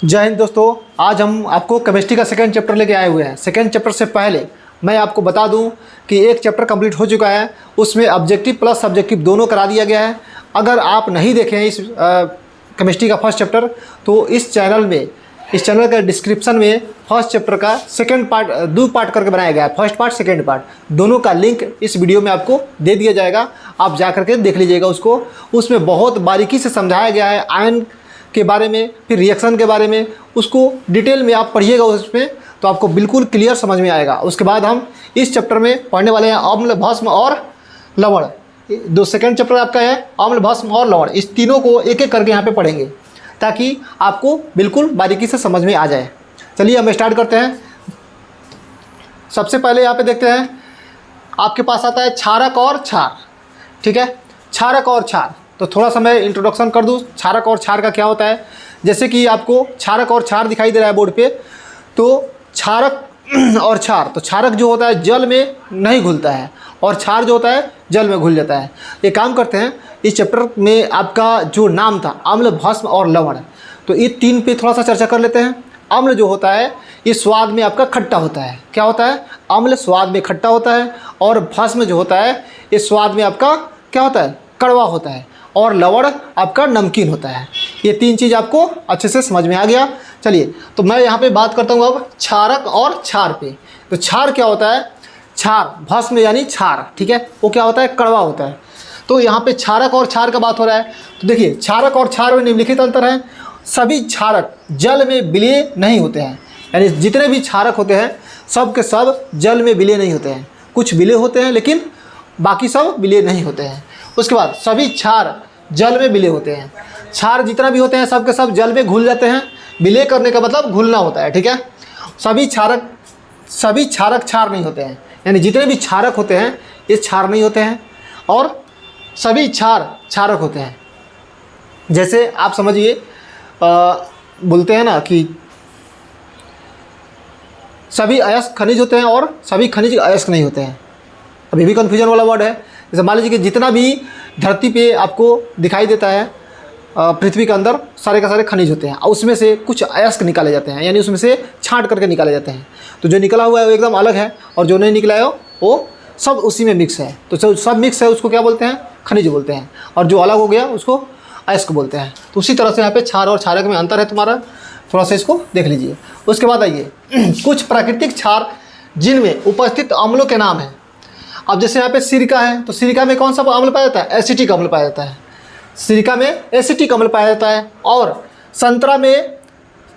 जय हिंद दोस्तों। आज हम आपको केमिस्ट्री का सेकंड चैप्टर लेके आए हुए हैं। सेकंड चैप्टर से पहले मैं आपको बता दूं कि एक चैप्टर कंप्लीट हो चुका है, उसमें ऑब्जेक्टिव प्लस सब्जेक्टिव दोनों करा दिया गया है। अगर आप नहीं देखे हैं इस केमिस्ट्री का फर्स्ट चैप्टर तो इस चैनल का डिस्क्रिप्शन में फर्स्ट चैप्टर का सेकंड पार्ट दो पार्ट करके बनाया गया है। फर्स्ट पार्ट सेकंड पार्ट दोनों का लिंक इस वीडियो में आपको दे दिया जाएगा, आप जा करके देख लीजिएगा उसको। उसमें बहुत बारीकी से समझाया गया है आयन के बारे में, फिर रिएक्शन के बारे में, उसको डिटेल में आप पढ़िएगा उसमें तो आपको बिल्कुल क्लियर समझ में आएगा। उसके बाद हम इस चैप्टर में पढ़ने वाले हैं अम्ल, भस्म और लवण। दो सेकंड चैप्टर आपका है अम्ल, भस्म और लवण। इस तीनों को एक एक करके यहाँ पे पढ़ेंगे ताकि आपको बिल्कुल बारीकी से समझ में आ जाए। चलिए हम स्टार्ट करते हैं। सबसे पहले यहाँ पे देखते हैं, आपके पास आता है क्षारक और क्षार। ठीक है, क्षारक और क्षार। तो थोड़ा सा मैं इंट्रोडक्शन कर दूँ क्षारक और क्षार का क्या होता है। जैसे कि आपको क्षारक और क्षार दिखाई दे रहा है बोर्ड पे, तो क्षारक और क्षार, तो क्षारक जो होता है जल में नहीं घुलता है और क्षार जो होता है जल में घुल जाता है। ये काम करते हैं। इस चैप्टर में आपका जो नाम था अम्ल, भस्म और लवण, तो ये तीन पे थोड़ा सा चर्चा कर लेते हैं। अम्ल जो होता है ये स्वाद में आपका खट्टा होता है। क्या होता है? अम्ल स्वाद में खट्टा होता है। और भस्म जो होता है ये स्वाद में आपका क्या होता है? कड़वा होता है। और लवण आपका नमकीन होता है। ये तीन चीज़ आपको अच्छे से समझ में आ गया। चलिए तो मैं यहाँ पे बात करता हूँ अब क्षारक और क्षार पे। तो क्षार क्या होता है? क्षार, भस्म यानी क्षार, ठीक है, वो क्या होता है? कड़वा होता है। तो यहाँ पे क्षारक और क्षार का बात हो रहा है। तो देखिए क्षारक और क्षार में निम्नलिखित अंतर है। सभी क्षारक जल में विलीय नहीं होते हैं, यानी जितने भी क्षारक होते हैं सब के सब जल में विलीय नहीं होते हैं। कुछ विलीय होते हैं लेकिन बाकी सब विलीय नहीं होते हैं। उसके बाद सभी क्षार जल में विलीय होते हैं। क्षार जितना भी होते हैं सब के सब जल में घुल जाते हैं। विलय करने का मतलब घुलना होता है। ठीक है, सभी क्षारक क्षार नहीं होते हैं, यानी जितने भी क्षारक होते हैं ये क्षार नहीं होते हैं और सभी क्षार क्षारक होते हैं। जैसे आप समझिए, बोलते हैं ना कि सभी अयस्क खनिज होते हैं और सभी खनिज अयस्क नहीं होते हैं। अभी भी कन्फ्यूजन वाला वर्ड है। जैसे मान लीजिए कि जितना भी धरती पे आपको दिखाई देता है पृथ्वी के अंदर सारे का सारे खनिज होते हैं और उसमें से कुछ अयस्क निकाले जाते हैं, यानी उसमें से छांट करके निकाले जाते हैं। तो जो निकला हुआ है वो एकदम अलग है और जो नहीं निकला है वो सब उसी में मिक्स है। तो जो सब मिक्स है उसको क्या बोलते हैं? खनिज बोलते हैं। और जो अलग हो गया उसको अयस्क बोलते हैं। तो उसी तरह से यहाँ पे क्षार और क्षारक में अंतर है तुम्हारा, थोड़ा सा इसको देख लीजिए। उसके बाद आइए कुछ प्राकृतिक क्षार जिनमें उपस्थित अम्लों के नाम हैं। अब जैसे यहाँ पे सिरका है, तो सिरका में कौन सा अम्ल पाया जाता है? एसिटिक अम्ल पाया जाता है। सिरका में एसिटिक अम्ल पाया जाता है। और संतरा में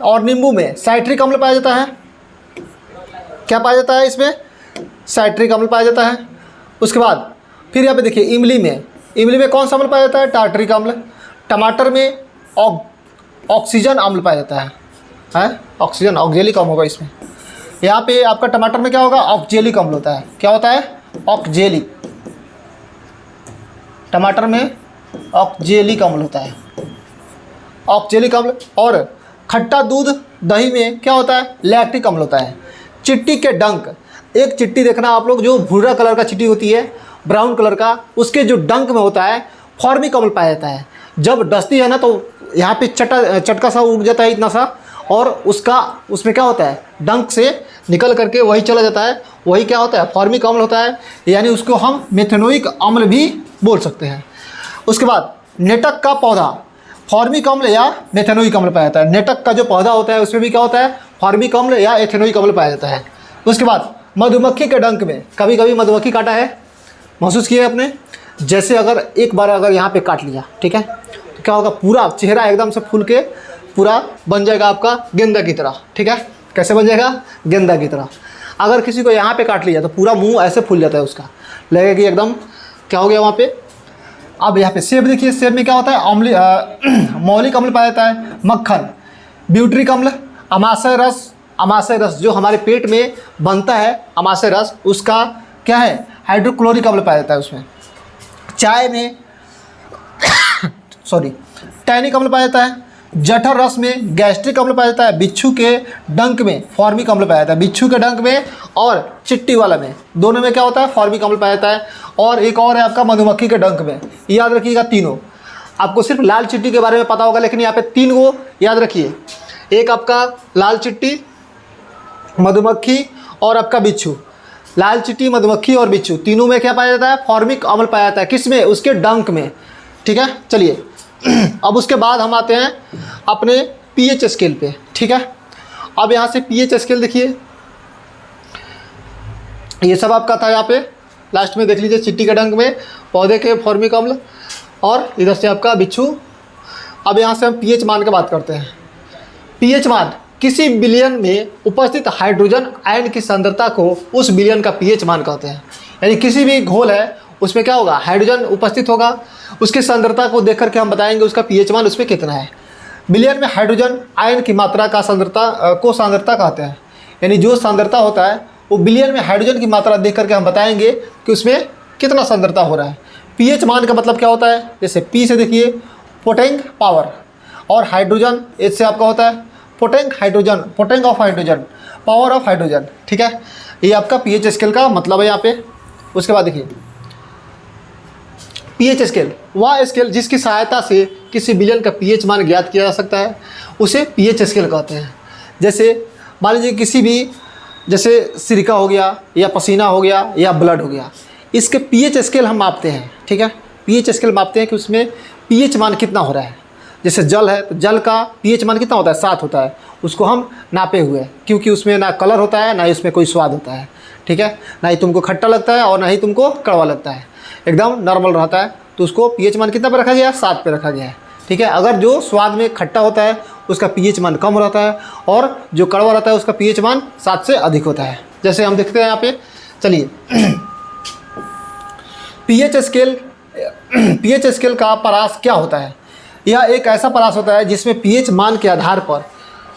और नींबू में साइट्रिक अम्ल पाया जाता है। क्या पाया जाता है इसमें? साइट्रिक अम्ल पाया जाता है। उसके बाद फिर यहाँ पे देखिए इमली में कौन सा अम्ल पाया जाता है? टार्टरिक अम्ल। टमाटर में ऑक्सीजन अम्ल पाया जाता है ऑक्सीजन, ऑक्जेलिक अम्ल होगा इसमें। यहाँ पे आपका टमाटर में क्या होगा? ऑक्जेलिक अम्ल होता है। क्या होता है? ऑक्जेलिक। टमाटर में ऑक्जेलिक अम्ल होता है, ऑक्जेलिक अम्ल। और खट्टा दूध दही में क्या होता है? लैक्टिक अम्ल होता है। चिट्टी के डंक, एक चिट्टी देखना आप लोग जो भूरा कलर का चिट्टी होती है, ब्राउन कलर का, उसके जो डंक में होता है फॉर्मिक अम्ल पाया जाता है। जब डसती है ना तो यहाँ पे चटका सा उग जाता है इतना सा, और उसमें क्या होता है? डंक से निकल करके वही चला जाता है, वही क्या होता है? फॉर्मिक अम्ल होता है। यानी उसको हम मेथेनोइक अम्ल भी बोल सकते हैं। उसके बाद नेटक का पौधा फॉर्मिक अम्ल या मेथेनोइक अम्ल पाया जाता है। नेटक का जो पौधा होता है उसमें भी क्या होता है? फॉर्मिक अम्ल या एथेनोइक अम्ल पाया जाता है। उसके बाद मधुमक्खी के डंक में, कभी कभी मधुमक्खी काटा है, महसूस किया आपने? जैसे अगर एक बार अगर यहाँ पे काट लिया, ठीक है, तो क्या होगा? पूरा चेहरा एकदम से फूल के पूरा बन जाएगा आपका गेंदा की तरह। ठीक है, कैसे बन जाएगा? गेंदा की तरह। अगर किसी को यहाँ पे काट लिया तो पूरा मुंह ऐसे फूल जाता है, उसका लगेगा कि एकदम क्या हो गया वहाँ पे। अब यहाँ पे सेब देखिए, सेब में क्या होता है? मौलिक अम्ल पाया जाता है। मक्खन ब्यूट्रिक अम्ल। अमाशय रस जो हमारे पेट में बनता है, अमाशय रस, उसका क्या है? हाइड्रोक्लोरिक अम्ल पाया जाता है उसमें। चाय में टैनिक अम्ल पाया जाता है। जठर रस में गैस्ट्रिक अम्ल पाया जाता है। बिच्छू के डंक में फॉर्मिक अम्ल पाया जाता है। बिच्छू के डंक में और चिट्टी वाला में, दोनों में क्या होता है? फॉर्मिक अम्ल पाया जाता है। और एक और है आपका मधुमक्खी के डंक में। याद रखिएगा तीनों। आपको सिर्फ लाल चिट्टी के बारे में पता होगा लेकिन यहाँ पे तीन को याद रखिए। एक आपका लाल चिट्टी, मधुमक्खी और आपका बिच्छू। लाल चींटी, मधुमक्खी और बिच्छू तीनों में क्या पाया जाता है? फॉर्मिक अम्ल पाया जाता है। किस में? उसके डंक में। ठीक है, चलिए अब उसके बाद हम आते हैं अपने पीएच स्केल पे। ठीक है, अब यहाँ से पीएच स्केल देखिए, ये सब आपका था। यहाँ पे लास्ट में देख लीजिए, चींटी के डंक में पौधे के फॉर्मिक अम्ल और इधर से आपका बिच्छू। अब यहाँ से हम पीएच मान की बात करते हैं। पीएच मान किसी बिलियन में उपस्थित हाइड्रोजन आयन की सांद्रता को उस बिलियन का पीएच मान कहते हैं। यानी किसी भी घोल है उसमें क्या होगा? हाइड्रोजन उपस्थित होगा, उसकी सांद्रता को देख करके हम बताएंगे उसका पीएच मान उसमें कितना है। बिलियन में हाइड्रोजन आयन की मात्रा का सांद्रता कहते हैं। यानी जो सांद्रता होता है वो बिलियन में हाइड्रोजन की मात्रा देख करके हम बताएंगे कि उसमें कितना सांद्रता हो रहा है। पीएच मान का मतलब क्या होता है? जैसे पी से देखिए पोटेंग पावर, और हाइड्रोजन एच से आपका होता है potenz hydrogen, potenz of hydrogen, power of hydrogen. ठीक है, ये आपका पीएच स्केल का मतलब है यहाँ पे। उसके बाद देखिए पीएच स्केल, वह स्केल जिसकी सहायता से किसी बिलियन का पीएच मान ज्ञात किया जा सकता है उसे पीएच स्केल कहते हैं। जैसे मान लीजिए किसी भी, जैसे सिरका हो गया या पसीना हो गया या ब्लड हो गया, इसके पीएच स्केल हम मापते हैं। ठीक है, पीएच स्केल मापते हैं कि उसमें पीएच मान कितना हो रहा है। जैसे जल है तो जल का पीएच मान कितना होता है? 7 होता है। उसको हम नापे हुए हैं, क्योंकि उसमें ना कलर होता है ना ही उसमें कोई स्वाद होता है। ठीक है, ना ही तुमको खट्टा लगता है और ना ही तुमको कड़वा लगता है, एकदम नॉर्मल रहता है। तो उसको पीएच मान कितना पे रखा गया है? 7 पे रखा गया है। ठीक है, अगर जो स्वाद में खट्टा होता है उसका पीएच मान कम रहता है और जो कड़वा रहता है उसका पीएच मान 7 से अधिक होता है। जैसे हम देखते हैं यहाँ पे, चलिए पीएच स्केल का परास क्या होता है? यह एक ऐसा परास होता है जिसमें पीएच मान के आधार पर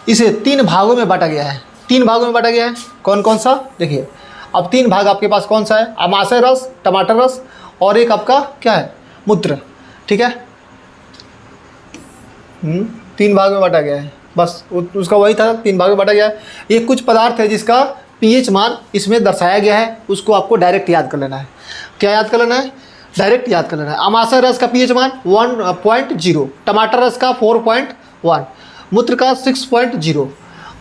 इसे 3 भागों में बांटा गया है। 3 भागों में बांटा गया है। कौन कौन सा? देखिए अब 3 भाग आपके पास कौन सा है? अमाशय रस, टमाटर रस और एक आपका क्या है? मूत्र। ठीक है, 3 भाग में बांटा गया है। बस उसका वही था, 3 भाग में बांटा गया है। ये कुछ पदार्थ है जिसका पीएच मान इसमें दर्शाया गया है, उसको आपको डायरेक्ट याद कर लेना है। क्या याद कर लेना है? डायरेक्ट याद कर लेना है। अमाशय रस का पीएच मान 1.0, टमाटर रस का 4.1, मूत्र का 6.0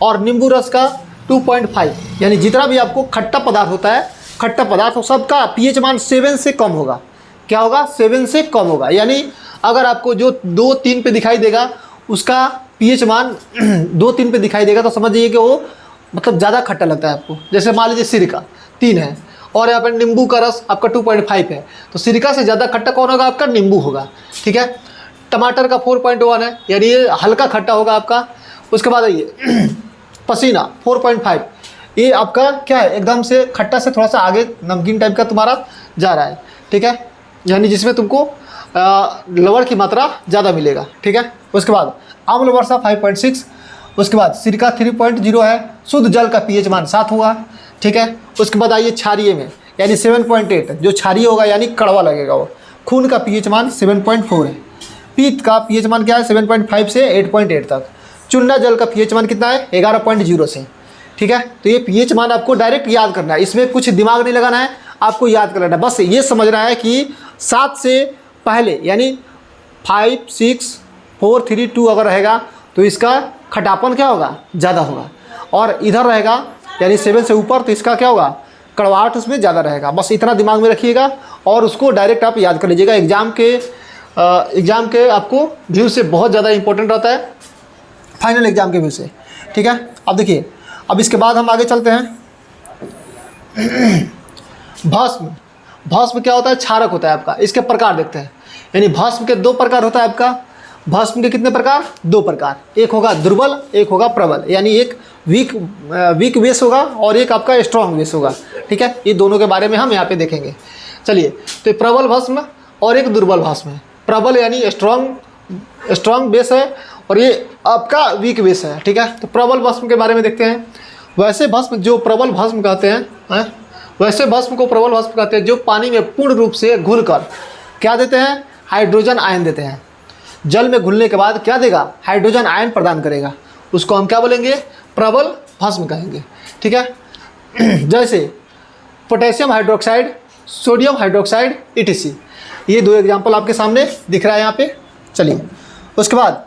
और नींबू रस का 2.5। यानी जितना भी आपको खट्टा पदार्थ होता है, खट्टा पदार्थ सबका पीएच मान 7 से कम होगा। क्या होगा? 7 से कम होगा। यानी अगर आपको जो 2-3 पे दिखाई देगा उसका पीएच मान 2-3 पे दिखाई देगा तो समझ जाइए कि वो मतलब ज़्यादा खट्टा लगता है आपको। जैसे मान लीजिए सिरका 3 है और यहाँ पर नींबू का रस आपका 2.5 है, तो सिरका से ज़्यादा खट्टा कौन होगा? आपका नींबू होगा। ठीक है, टमाटर का 4.1 है, यानी ये हल्का खट्टा होगा आपका। उसके बाद आइए पसीना 4.5, ये आपका क्या है? एकदम से खट्टा से थोड़ा सा आगे नमकीन टाइप का तुम्हारा जा रहा है। ठीक है, यानी जिसमें तुमको लवण की मात्रा ज़्यादा मिलेगा। ठीक है, उसके बाद आम्ल वर्षा 5.6, उसके बाद सिरका 3.0 है। शुद्ध जल का पीएच मान 7 हुआ। ठीक है, उसके बाद आइए क्षारीय में, यानी 7.8, जो क्षारीय होगा यानी कड़वा लगेगा वो। खून का पीएच मान 7.4 है। पीत का पीएच मान क्या है? 7.5 से 8.8 तक। चुन्ना जल का पीएच मान कितना है? 11.0 से। ठीक है, तो ये पीएच मान आपको डायरेक्ट याद करना है, इसमें कुछ दिमाग नहीं लगाना है, आपको याद कर लेना है। बस ये समझना है कि 7 से पहले यानी 5, 6, 4, 3, 2 अगर रहेगा तो इसका खटापन क्या होगा? ज़्यादा होगा। और इधर रहेगा यानी 7 से ऊपर तो इसका क्या होगा? कड़वाहट उसमें ज़्यादा रहेगा। बस इतना दिमाग में रखिएगा और उसको डायरेक्ट आप याद कर लीजिएगा। एग्ज़ाम के आपको व्यू से बहुत ज़्यादा इंपॉर्टेंट रहता है, फाइनल एग्ज़ाम के व्यू से। ठीक है, अब देखिए, अब इसके बाद हम आगे चलते हैं। भस्म क्या होता है? क्षारक होता है आपका। इसके प्रकार देखते हैं। यानी भस्म के 2 प्रकार होता है आपका। भस्म के कितने प्रकार? 2 प्रकार। एक होगा दुर्बल, एक होगा प्रबल। यानी एक वीक बेस होगा और एक आपका स्ट्रॉन्ग बेस होगा। ठीक है, ये दोनों के बारे में हम यहाँ पे देखेंगे। चलिए, तो प्रबल भस्म और एक दुर्बल भस्म है। प्रबल यानी स्ट्रॉन्ग बेस है और ये आपका वीक बेस है। ठीक है, तो प्रबल भस्म के बारे में देखते हैं। वैसे भस्म जो प्रबल भस्म कहते हैं, वैसे भस्म को प्रबल भस्म कहते हैं जो पानी में पूर्ण रूप से घुलकर क्या देते हैं? हाइड्रोजन आयन देते हैं। जल में घुलने के बाद क्या देगा? हाइड्रोजन आयन प्रदान करेगा। उसको हम क्या बोलेंगे? प्रबल भस्म कहेंगे। ठीक है, जैसे potassium hydroxide, sodium hydroxide etc। ये 2 एग्जाम्पल आपके सामने दिख रहा है यहाँ पे। चलिए, उसके बाद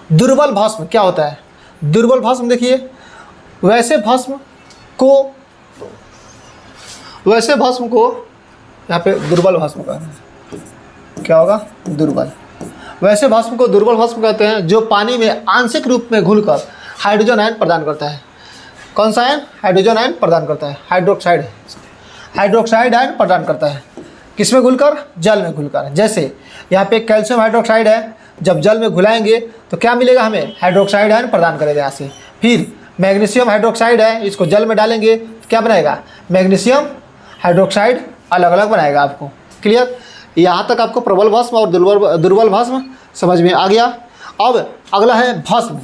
दुर्बल भस्म क्या होता है? दुर्बल भस्म देखिए, वैसे भस्म को यहाँ पे दुर्बल भस्म कहते हैं। क्या होगा? दुर्बल। वैसे भस्म को दुर्बल भस्म कहते हैं जो पानी में आंशिक रूप में घुलकर हाइड्रोजन आयन प्रदान करता है। कौन सा आयन? हाइड्रोजन आयन प्रदान करता है। हाइड्रोक्साइड आयन प्रदान करता है। किसमें घुलकर? जल में घुलकर। जैसे यहाँ पे कैल्शियम हाइड्रोक्साइड है, जब जल में घुलाएंगे तो क्या मिलेगा हमें? हाइड्रोक्साइड आयन प्रदान करेगा यहाँ से। फिर मैग्नीशियम हाइड्रोक्साइड है, इसको जल में डालेंगे तो क्या बनाएगा? मैग्नीशियम हाइड्रोक्साइड अलग अलग बनाएगा आपको। क्लियर? यहाँ तक आपको प्रबल भस्म और दुर्बल भस्म समझ में आ गया। अब अगला है भस्म।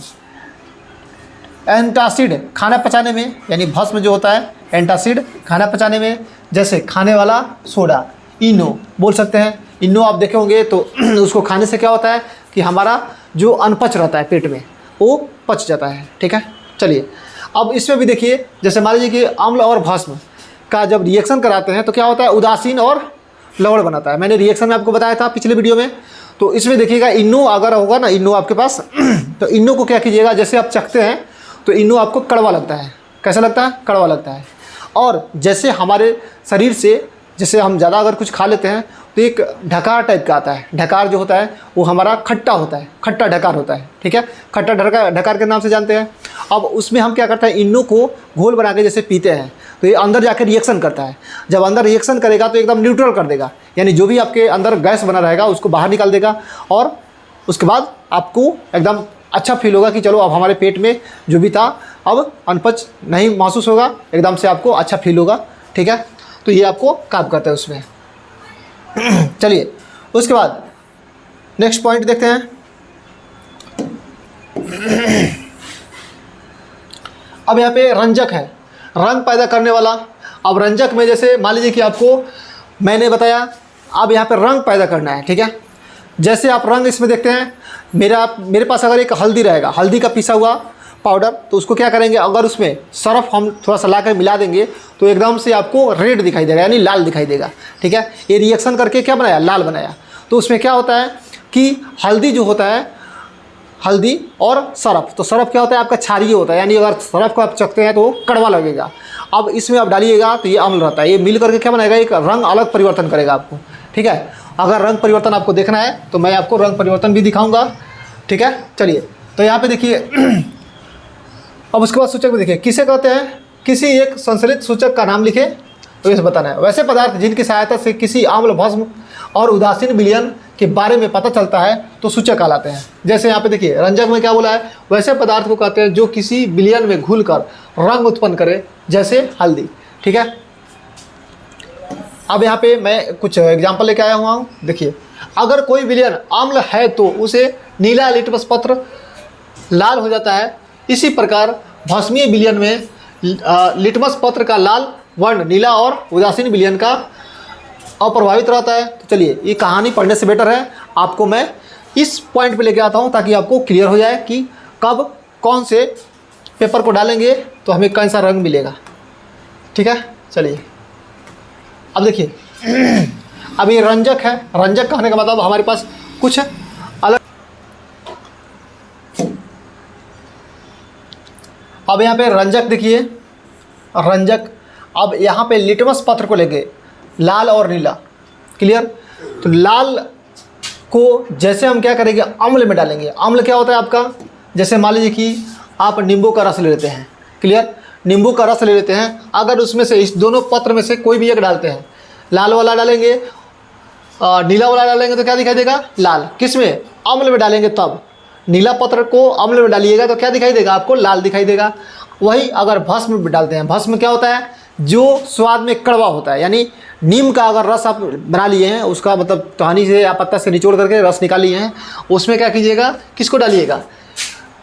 एंटासिड खाना पचाने में, यानी भस्म जो होता है एंटासिड खाना पचाने में, जैसे खाने वाला सोडा, इनो बोल सकते हैं। इनो आप देखे होंगे तो उसको खाने से क्या होता है कि हमारा जो अनपच रहता है पेट में वो पच जाता है। ठीक है, चलिए अब इसमें भी देखिए, जैसे मान लीजिए कि अम्ल और भस्म का जब रिएक्शन कराते हैं तो क्या होता है? उदासीन और लवण बनाता है। मैंने रिएक्शन में आपको बताया था पिछले वीडियो में। तो इसमें देखिएगा इनो अगर होगा ना, इनो आपके पास तो इनो को क्या कीजिएगा, जैसे आप चखते हैं तो इनो आपको कड़वा लगता है। कैसा लगता है? कड़वा लगता है। और जैसे हमारे शरीर से जैसे हम ज़्यादा अगर कुछ खा लेते हैं तो एक ढकार टाइप का आता है। ढकार जो होता है वो हमारा खट्टा होता है, खट्टा ढकार होता है। ठीक है, खट्टा ढकार के नाम से जानते हैं। अब उसमें हम क्या करते हैं? इनो को घोल बना के जैसे पीते हैं तो ये अंदर जाकर रिएक्शन करता है। जब अंदर रिएक्शन करेगा तो एकदम न्यूट्रल कर देगा, यानी जो भी आपके अंदर गैस बना रहेगा उसको बाहर निकाल देगा। और उसके बाद आपको एकदम अच्छा फील होगा कि चलो अब हमारे पेट में जो भी था अब अनपच नहीं महसूस होगा, एकदम से आपको अच्छा फील होगा। ठीक है, तो ये आपको काम करता है उसमें। चलिए उसके बाद नेक्स्ट पॉइंट देखते हैं। अब यहाँ पे रंजक है, रंग पैदा करने वाला। अब रंजक में जैसे मान लीजिए कि आपको मैंने बताया, अब यहाँ पे रंग पैदा करना है। ठीक है, जैसे आप रंग इसमें देखते हैं, मेरे पास अगर एक हल्दी रहेगा, हल्दी का पिसा हुआ पाउडर, तो उसको क्या करेंगे, अगर उसमें सरफ हम थोड़ा सा ला कर मिला देंगे तो एकदम से आपको रेड दिखाई देगा, यानी लाल दिखाई देगा। ठीक है, ये रिएक्शन करके क्या बनाया? लाल बनाया। तो उसमें क्या होता है कि हल्दी जो होता है, हल्दी और सरफ, तो सरफ क्या होता है? आपका क्षारीय होता है, यानी अगर सरफ को आप चखते हैं तो कड़वा लगेगा। अब इसमें आप डालिएगा तो ये अम्ल रहता है, ये मिल करके क्या बनाएगा? एक रंग अलग परिवर्तन करेगा आपको। ठीक है, अगर रंग परिवर्तन आपको देखना है तो मैं आपको रंग परिवर्तन भी दिखाऊंगा। ठीक है, चलिए तो यहाँ पे देखिए। अब उसके बाद सूचक में देखिए, किसे कहते हैं? किसी एक संश्लेषित सूचक का नाम लिखे तो इसे बताना है। वैसे पदार्थ जिनकी सहायता से किसी अम्ल, भस्म और उदासीन विलयन के बारे में पता चलता है तो सूचक कहलाते हैं। जैसे यहाँ पे देखिए रंजक में क्या बोला है? वैसे पदार्थ को कहते हैं जो किसी विलयन में घुलकर रंग उत्पन्न करे, जैसे हल्दी। ठीक है, अब यहाँ पे मैं कुछ एग्जाम्पल लेके आया हुआ हूँ। देखिए, अगर कोई विलयन अम्ल है तो उसे नीला लिटमस पत्र लाल हो जाता है। इसी प्रकार भस्मीय विलयन में लिटमस पत्र का लाल वर्ण नीला और उदासीन विलयन का अप्रभावित रहता है। तो चलिए, ये कहानी पढ़ने से बेटर है आपको मैं इस पॉइंट पे लेके आता हूँ ताकि आपको क्लियर हो जाए कि कब कौन से पेपर को डालेंगे तो हमें कौन सा रंग मिलेगा। ठीक है, चलिए अब देखिए। अब ये रंजक है, रंजक कहने का मतलब हमारे पास कुछ अलग। अब यहाँ पे रंजक देखिए, रंजक। अब यहाँ पे लिटमस पत्र को लेके लाल और नीला, क्लियर। तो लाल को जैसे हम क्या करेंगे? अम्ल में डालेंगे। अम्ल क्या होता है आपका? जैसे मान लीजिए कि आप नींबू का रस ले लेते हैं, क्लियर, नींबू का रस ले लेते हैं। अगर उसमें से इस दोनों पत्र में से कोई भी एक डालते हैं, लाल वाला डालेंगे, नीला वाला डालेंगे तो क्या दिखाई देगा? लाल। किस में? अम्ल में डालेंगे तब। नीला पत्र को अम्ल में डालिएगा तो क्या दिखाई देगा आपको? लाल दिखाई देगा। वही अगर भस्म में डालते हैं, भस्म क्या होता है? जो स्वाद में कड़वा होता है, यानी नीम का अगर रस आप बना लिए हैं, उसका मतलब टहनी से या पत्ता से निचोड़ करके रस निकाल लिए हैं, उसमें क्या कीजिएगा? किसको डालिएगा?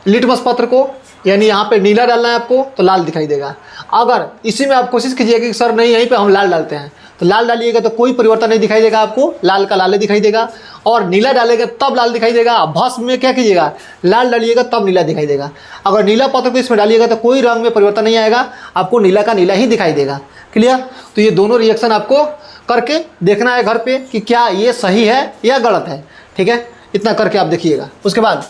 लिटमस पत्र को, यानी यहाँ पे नीला डालना है आपको तो लाल दिखाई देगा। अगर इसी में आप कोशिश कीजिएगा कि सर नहीं, यहीं पे हम लाल डालते हैं, तो लाल डालिएगा तो कोई परिवर्तन नहीं दिखाई देगा आपको, लाल का लाल दिखाई देगा। और नीला डालेगा तब लाल दिखाई देगा। भस्म में क्या कीजिएगा? लाल डालिएगा तब नीला दिखाई देगा। अगर नीला पत्र को इसमें डालिएगा तो कोई रंग में परिवर्तन नहीं आएगा, आपको नीला का नीला ही दिखाई देगा। क्लियर? तो ये दोनों रिएक्शन आपको करके देखना है घर पे कि क्या ये सही है या गलत है। ठीक है, इतना करके आप देखिएगा। उसके बाद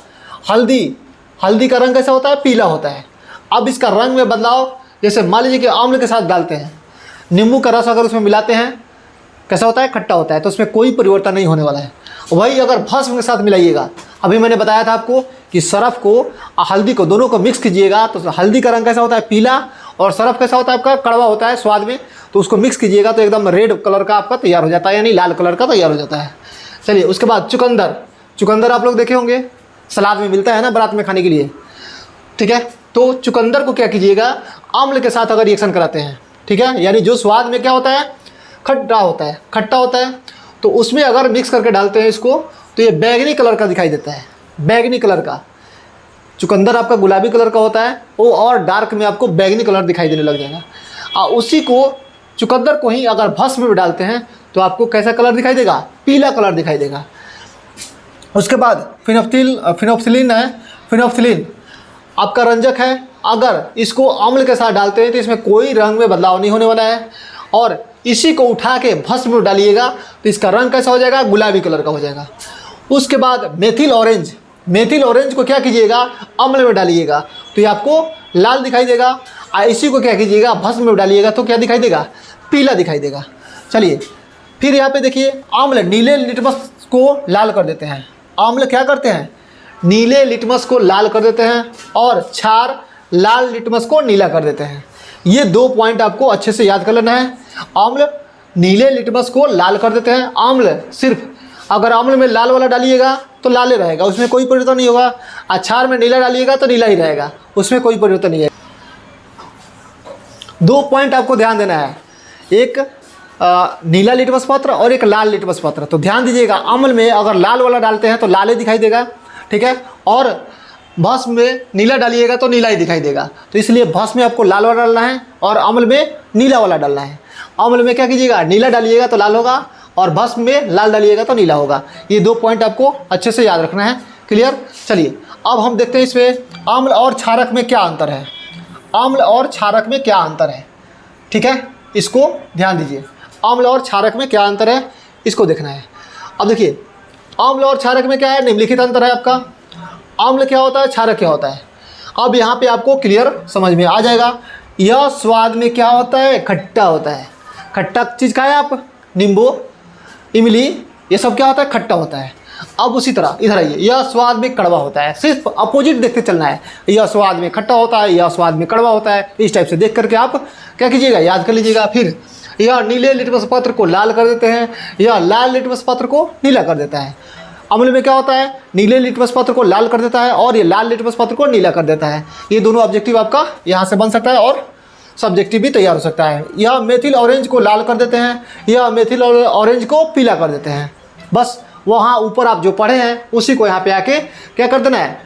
हल्दी का रंग कैसा होता है? पीला होता है। अब इसका रंग में बदलाव, जैसे मान लीजिए कि अम्ल के साथ डालते हैं, नींबू का रस अगर उसमें मिलाते हैं कैसा होता है? खट्टा होता है, तो उसमें कोई परिवर्तन नहीं होने वाला है। वही अगर भस्म के साथ मिलाइएगा, अभी मैंने बताया था आपको कि सरफ को हल्दी को दोनों को मिक्स कीजिएगा तो हल्दी का रंग कैसा होता है? पीला, और सरफ कैसा होता है आपका? कड़वा होता है स्वाद में। तो उसको मिक्स कीजिएगा तो एकदम रेड कलर का आपका तैयार हो जाता है, यानी लाल कलर का तैयार हो जाता है। चलिए उसके बाद चुकंदर आप लोग देखे होंगे, सलाद में मिलता है ना बारात में खाने के लिए, ठीक है। तो चुकंदर को क्या कीजिएगा? अम्ल के साथ अगर रिएक्शन कराते हैं, ठीक है, यानी जो स्वाद में क्या होता है? खट्टा होता है, तो उसमें अगर मिक्स करके डालते हैं इसको तो ये बैगनी कलर का दिखाई देता है। बैगनी कलर का चुकंदर आपका गुलाबी कलर का होता है, वो और डार्क में आपको बैगनी कलर दिखाई देने लग जाएगा। और उसी को चुकंदर को ही अगर भस्म में डालते हैं तो आपको कैसा कलर दिखाई देगा? पीला कलर दिखाई देगा। उसके बाद फिनोप्सिलिन है। फिनोप्सिलिन आपका रंजक है। अगर इसको अम्ल के साथ डालते हैं तो इसमें कोई रंग में बदलाव नहीं होने वाला है, और इसी को उठा के भस्म में डालिएगा तो इसका रंग कैसा हो जाएगा? गुलाबी कलर का हो जाएगा। उसके बाद मेथिल ऑरेंज को क्या कीजिएगा? अम्ल में डालिएगा तो ये आपको लाल दिखाई देगा, और इसी को क्या कीजिएगा? भस्म में डालिएगा तो क्या दिखाई देगा? पीला दिखाई देगा। चलिए फिर यहाँ पे देखिए, आम्ल नीले लिटमस को लाल कर देते हैं। आम्ल क्या करते हैं? नीले लिटमस को लाल कर देते हैं, और क्षार लाल लिटमस को नीला कर देते हैं। ये 2 पॉइंट आपको अच्छे से याद कर लेना है। आम्ल नीले लिटमस को लाल कर देते हैं। आम्ल सिर्फ अगर आम्ल में लाल वाला डालिएगा तो लाल ही रहेगा, उसमें कोई परिवर्तन नहीं होगा। क्षार में नीला डालिएगा तो नीला ही रहेगा, उसमें कोई परिवर्तन नहीं है। 2 पॉइंट आपको ध्यान देना है, एक नीला लिटमस पत्र और एक लाल लिटमस पत्र। तो ध्यान दीजिएगा, अम्ल में अगर लाल वाला डालते हैं तो लाल ही दिखाई देगा, ठीक है, और भस्म में नीला डालिएगा तो नीला ही दिखाई देगा। तो इसलिए भस्म में आपको लाल वाला डालना है और अम्ल में नीला वाला डालना है। अम्ल में क्या कीजिएगा? नीला डालिएगा तो लाल होगा, और भस्म में लाल डालिएगा तो नीला होगा। ये 2 पॉइंट आपको अच्छे से याद रखना है। क्लियर? चलिए अब हम देखते हैं इसमें अम्ल और क्षारक में क्या अंतर है। अम्ल और क्षारक में क्या अंतर है, ठीक है, इसको ध्यान दीजिए। अम्ल और क्षारक में क्या अंतर है, इसको देखना है। अब देखिए, अम्ल और क्षारक में क्या है? निम्नलिखित अंतर है आपका। अम्ल क्या होता है, क्षारक क्या होता है। अब यहाँ पे आपको क्लियर समझ में आ जाएगा। यह स्वाद में क्या होता है? खट्टा होता है। खट्टा चीज़ खाए आप, नींबू, इमली, ये सब क्या होता है? खट्टा होता है। अब उसी तरह इधर आइए, यह स्वाद में कड़वा होता है। सिर्फ अपोजिट देखते चलना है, यह स्वाद में खट्टा होता है, यह स्वाद में कड़वा होता है। इस टाइप से देख करके आप क्या कीजिएगा? याद कर लीजिएगा। फिर यह नीले लिटमस पत्र को लाल कर देते हैं, यह लाल लिटमस पत्र को नीला कर देता है। अम्ल में क्या होता है? नीले लिटमस पत्र को लाल कर देता है और ये लाल लिटमस पत्र को नीला कर देता है। ये दोनों ऑब्जेक्टिव आपका यहाँ से बन सकता है और सब्जेक्टिव भी तैयार हो सकता है। यह मेथिल ऑरेंज को लाल कर देते हैं, यह मेथिल ऑरेंज को पीला कर देते हैं। बस वहाँ ऊपर आप जो पढ़े हैं उसी को यहाँ पे आके क्या कर देना है?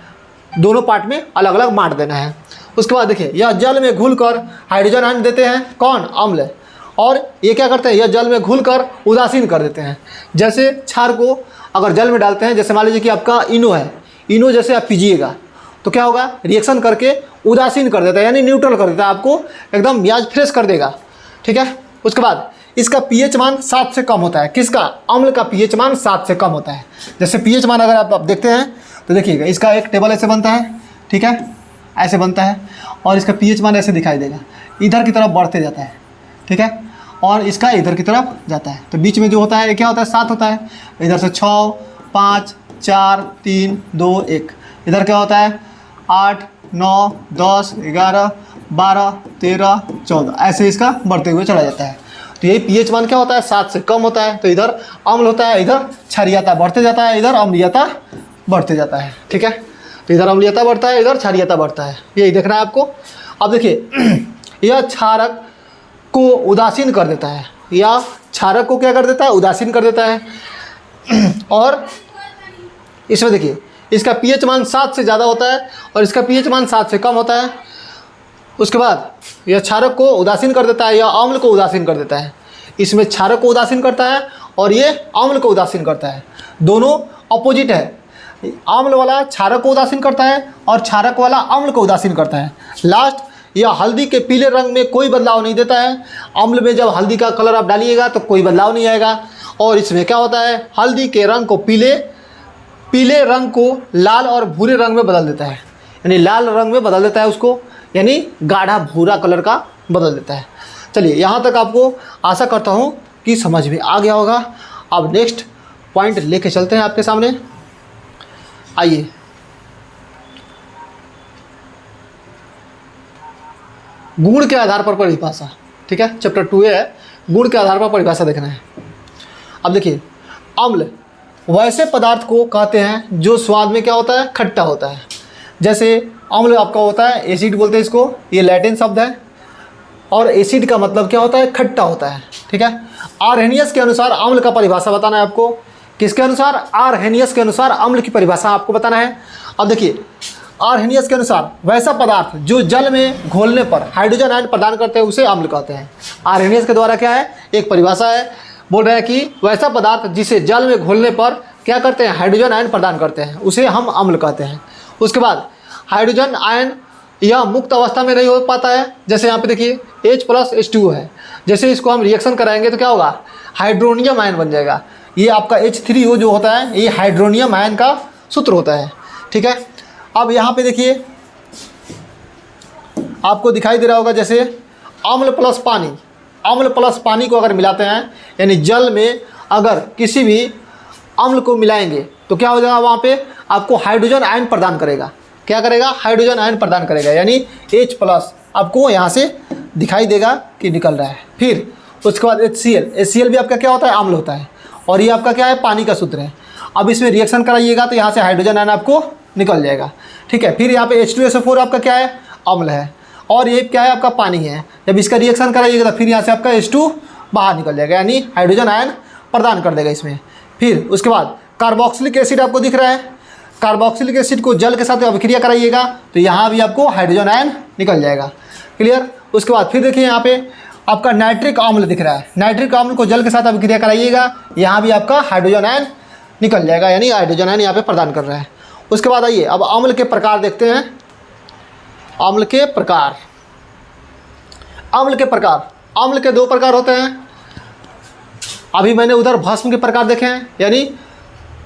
दोनों पार्ट में अलग अलग बांट देना है। उसके बाद देखिए, यह जल में घुलकर हाइड्रोजन आयन देते हैं। कौन? अम्ल। और ये क्या करते हैं? यह जल में घुलकर उदासीन कर देते हैं। जैसे क्षार को अगर जल में डालते हैं, जैसे मान लीजिए कि आपका इनो है, इनो जैसे आप पीजिएगा तो क्या होगा? रिएक्शन करके उदासीन कर देता है, यानी न्यूट्रल कर देता है, आपको एकदम मिजाज फ्रेश कर देगा, ठीक है। उसके बाद इसका पीएच मान 7 से कम होता है। किसका? अम्ल का पीएच मान 7 से कम होता है। जैसे पीएच मान अगर आप देखते हैं तो देखिएगा, इसका एक टेबल ऐसे बनता है, ठीक है, ऐसे बनता है, और इसका पीएच मान ऐसे दिखाई देगा, इधर की तरफ बढ़ते जाता है, ठीक है, और इसका इधर की तरफ जाता है। तो बीच में जो होता है क्या होता है? 7 होता है। इधर से 6, 5, 4, 3, 2, 1। इधर क्या होता है? 8, 9, 10, 11, 12, 13, 14, ऐसे इसका बढ़ते हुए चला जाता है। तो यही पीएच मान क्या होता है? 7 से कम होता है। तो इधर अम्ल होता है, इधर क्षारीयता बढ़ते जाता है, इधर अम्लीयता बढ़ते जाता है, ठीक है। तो इधर अम्लीयता बढ़ता है, इधर क्षारीयता बढ़ता है, यही देखना है आपको। अब देखिए, यह क्षारक को उदासीन कर देता है, या क्षारक को क्या कर देता है? उदासीन कर देता है। और इसमें देखिए, इसका पीएच मान 7 से ज़्यादा होता है और इसका पीएच मान 7 से कम होता है। उसके बाद यह क्षारक को उदासीन कर देता है या अम्ल को उदासीन कर देता है। इसमें क्षारक को उदासीन करता है और ये अम्ल को उदासीन करता है। दोनों अपोजिट है। अम्ल वाला क्षारक को उदासीन करता है और क्षारक वाला अम्ल को उदासीन करता है। लास्ट, यह हल्दी के पीले रंग में कोई बदलाव नहीं देता है। अम्ल में जब हल्दी का कलर आप डालिएगा तो कोई बदलाव नहीं आएगा, और इसमें क्या होता है? हल्दी के रंग को पीले रंग को लाल और भूरे रंग में बदल देता है, यानी लाल रंग में बदल देता है उसको, यानी गाढ़ा भूरा कलर का बदल देता है। चलिए यहाँ तक आपको आशा करता हूँ कि समझ में आ गया होगा। अब नेक्स्ट पॉइंट लेके चलते हैं आपके सामने। आइए, गुण के आधार पर परिभाषा। ठीक है, चैप्टर 2 है, गुण के आधार पर परिभाषा देखना है। अब देखिए, अम्ल वैसे पदार्थ को कहते हैं जो स्वाद में क्या होता है, खट्टा होता है। जैसे अम्ल आपका होता है, एसिड बोलते हैं इसको, ये लैटिन शब्द है, और एसिड का मतलब क्या होता है, खट्टा होता है। ठीक है, आरहेनियस के अनुसार अम्ल का परिभाषा बताना है आपको। किसके अनुसार? आरहेनियस के अनुसार अम्ल की परिभाषा आपको बताना है। अब देखिए, आरहेनियस के अनुसार वैसा पदार्थ जो जल में घोलने पर हाइड्रोजन आयन प्रदान करते हैं उसे अम्ल कहते हैं। आरहेनियस के द्वारा क्या है, एक परिभाषा है, बोल रहे हैं कि वैसा पदार्थ जिसे जल में घोलने पर क्या करते हैं, हाइड्रोजन आयन प्रदान करते हैं, उसे हम अम्ल कहते हैं। उसके बाद हाइड्रोजन आयन यह मुक्त अवस्था में नहीं हो पाता है। जैसे यहाँ पे देखिए H+H2O है, जैसे इसको हम रिएक्शन कराएंगे तो क्या होगा, हाइड्रोनियम आयन बन जाएगा। ये आपका H3O जो होता है, ये हाइड्रोनियम आयन का सूत्र होता है। ठीक है, अब यहाँ पे देखिए आपको दिखाई दे रहा होगा, जैसे अम्ल प्लस पानी, अम्ल प्लस पानी को अगर मिलाते हैं, यानी जल में अगर किसी भी अम्ल को मिलाएंगे तो क्या हो जाएगा, वहाँ पे आपको हाइड्रोजन आयन प्रदान करेगा। क्या करेगा, हाइड्रोजन आयन प्रदान करेगा, यानी H+ आपको यहाँ से दिखाई देगा कि निकल रहा है। फिर उसके बाद HCl भी आपका क्या होता है, अम्ल होता है, और ये आपका क्या है, पानी का सूत्र है। अब इसमें रिएक्शन कराइएगा तो यहाँ से हाइड्रोजन आयन आपको निकल जाएगा। ठीक है, फिर यहाँ पे H2SO4 आपका क्या है, अम्ल है, और ये क्या है, आपका पानी है। जब इसका रिएक्शन कराइएगा तो फिर यहाँ से आपका H2 बाहर निकल जाएगा, यानी हाइड्रोजन आयन प्रदान कर देगा इसमें। फिर उसके बाद कार्बोक्सिलिक एसिड आपको दिख रहा है, कार्बोक्सिलिक एसिड को जल के साथ अभिक्रिया कराइएगा तो यहाँ भी आपको हाइड्रोजन आयन निकल जाएगा। क्लियर। उसके बाद फिर देखिए यहाँ पे आपका नाइट्रिक अम्ल दिख रहा है, नाइट्रिक अम्ल को जल के साथ अभिक्रिया कराइएगा, यहाँ भी आपका हाइड्रोजन आयन निकल जाएगा, यानी हाइड्रोजन आयन यहाँ पे प्रदान कर रहा है। उसके बाद आइए अब अम्ल के प्रकार देखते हैं। अम्ल के प्रकार, अम्ल के प्रकार, अम्ल के 2 प्रकार होते हैं। अभी मैंने उधर भस्म के प्रकार देखे हैं, यानी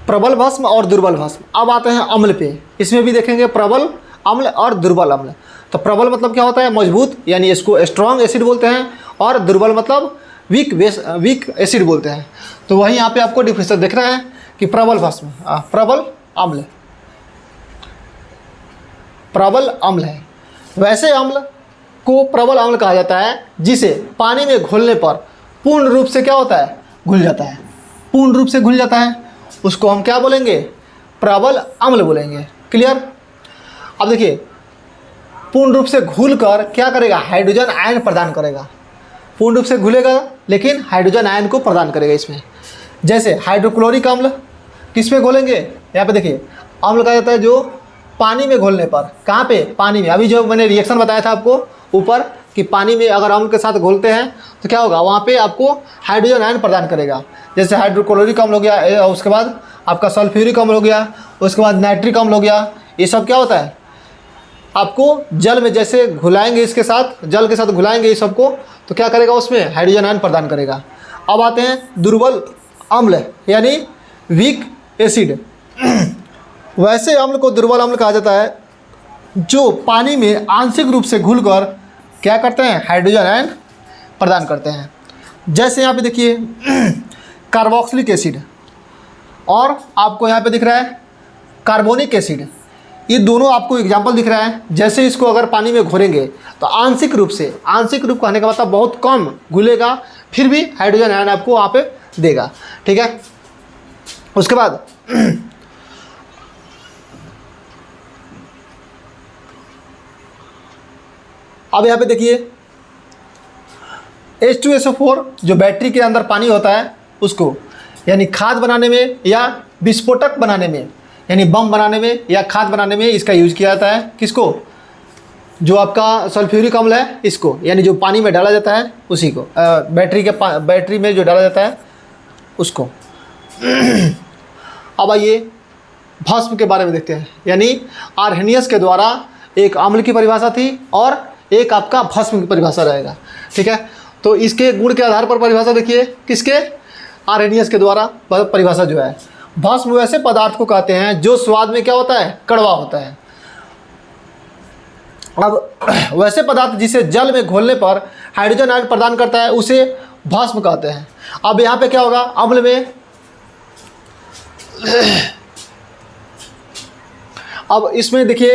प्रबल भस्म और दुर्बल भस्म। अब आते हैं अम्ल पे, इसमें भी देखेंगे प्रबल अम्ल और दुर्बल अम्ल। तो प्रबल मतलब क्या होता है, मजबूत, यानी इसको स्ट्रॉन्ग एसिड बोलते हैं, और दुर्बल मतलब वीक एसिड बोलते हैं। तो वही यहाँ पे आपको डिफरेंस देखना है कि प्रबल भस्म, प्रबल अम्ल, प्रबल अम्ल है। वैसे अम्ल को प्रबल अम्ल कहा जाता है जिसे पानी में घुलने पर पूर्ण रूप से क्या होता है, घुल जाता है, पूर्ण रूप से घुल जाता है, उसको हम क्या बोलेंगे, प्रबल अम्ल बोलेंगे। क्लियर। अब देखिए, पूर्ण रूप से घुलकर क्या करेगा, हाइड्रोजन आयन प्रदान करेगा। पूर्ण रूप से घुलेगा लेकिन हाइड्रोजन आयन को प्रदान करेगा इसमें। जैसे हाइड्रोक्लोरिक अम्ल किस में घोलेंगे, यहाँ पे देखिए अम्ल कहा जाता है जो पानी में घोलने पर, कहाँ पे, पानी में। अभी जो मैंने रिएक्शन बताया था आपको ऊपर कि पानी में अगर अम्ल के साथ घोलते हैं तो क्या होगा, वहाँ पे आपको हाइड्रोजन आयन प्रदान करेगा। जैसे हाइड्रोक्लोरिक अम्ल हो गया, उसके बाद आपका सल्फ्यूरिक अम्ल हो गया, उसके बाद नाइट्रिक अम्ल हो गया। ये सब क्या होता है, आपको जल में जैसे घुलाएंगे, इसके साथ जल के साथ घुलाएंगे ये सबको, तो क्या करेगा, उसमें हाइड्रोजन आयन प्रदान करेगा। अब आते हैं दुर्बल अम्ल, यानी वीक एसिड। वैसे अम्ल को दुर्बल अम्ल कहा जाता है जो पानी में आंशिक रूप से घुलकर क्या करते हैं, हाइड्रोजन आयन प्रदान करते हैं। जैसे यहाँ पे देखिए कार्बोक्सिलिक एसिड, और आपको यहाँ पे दिख रहा है कार्बोनिक एसिड। ये दोनों आपको एग्जाम्पल दिख रहा है। जैसे इसको अगर पानी में घोलेंगे तो आंशिक रूप से, आंशिक रूप कहने का मतलब बहुत कम घुलेगा, फिर भी हाइड्रोजन आयन आपको वहाँ पे देगा। ठीक है। उसके बाद अब यहाँ पे देखिए H2SO4 जो बैटरी के अंदर पानी होता है उसको, यानी खाद बनाने में या विस्फोटक बनाने में, यानी बम बनाने में या खाद बनाने में इसका यूज किया जाता है। किसको, जो आपका सल्फ्यूरिक अम्ल है इसको, यानी जो पानी में डाला जाता है उसी को, बैटरी में जो डाला जाता है उसको। अब आइए भस्म के बारे में देखते हैं। यानी आरहेनियस के द्वारा एक अम्ल की परिभाषा थी और एक आपका भस्म की परिभाषा रहेगा। ठीक है। तो इसके गुण के आधार पर परिभाषा देखिए, किसके, आरहेनियस के द्वारा परिभाषा जो है। भस्म वैसे पदार्थ को कहते हैं जो स्वाद में क्या होता है, कड़वा होता है। अब वैसे पदार्थ जिसे जल में घोलने पर हाइड्रोजन आयन प्रदान करता है उसे भस्म कहते हैं। अब यहाँ पे क्या होगा, अम्ल में अब इसमें देखिए,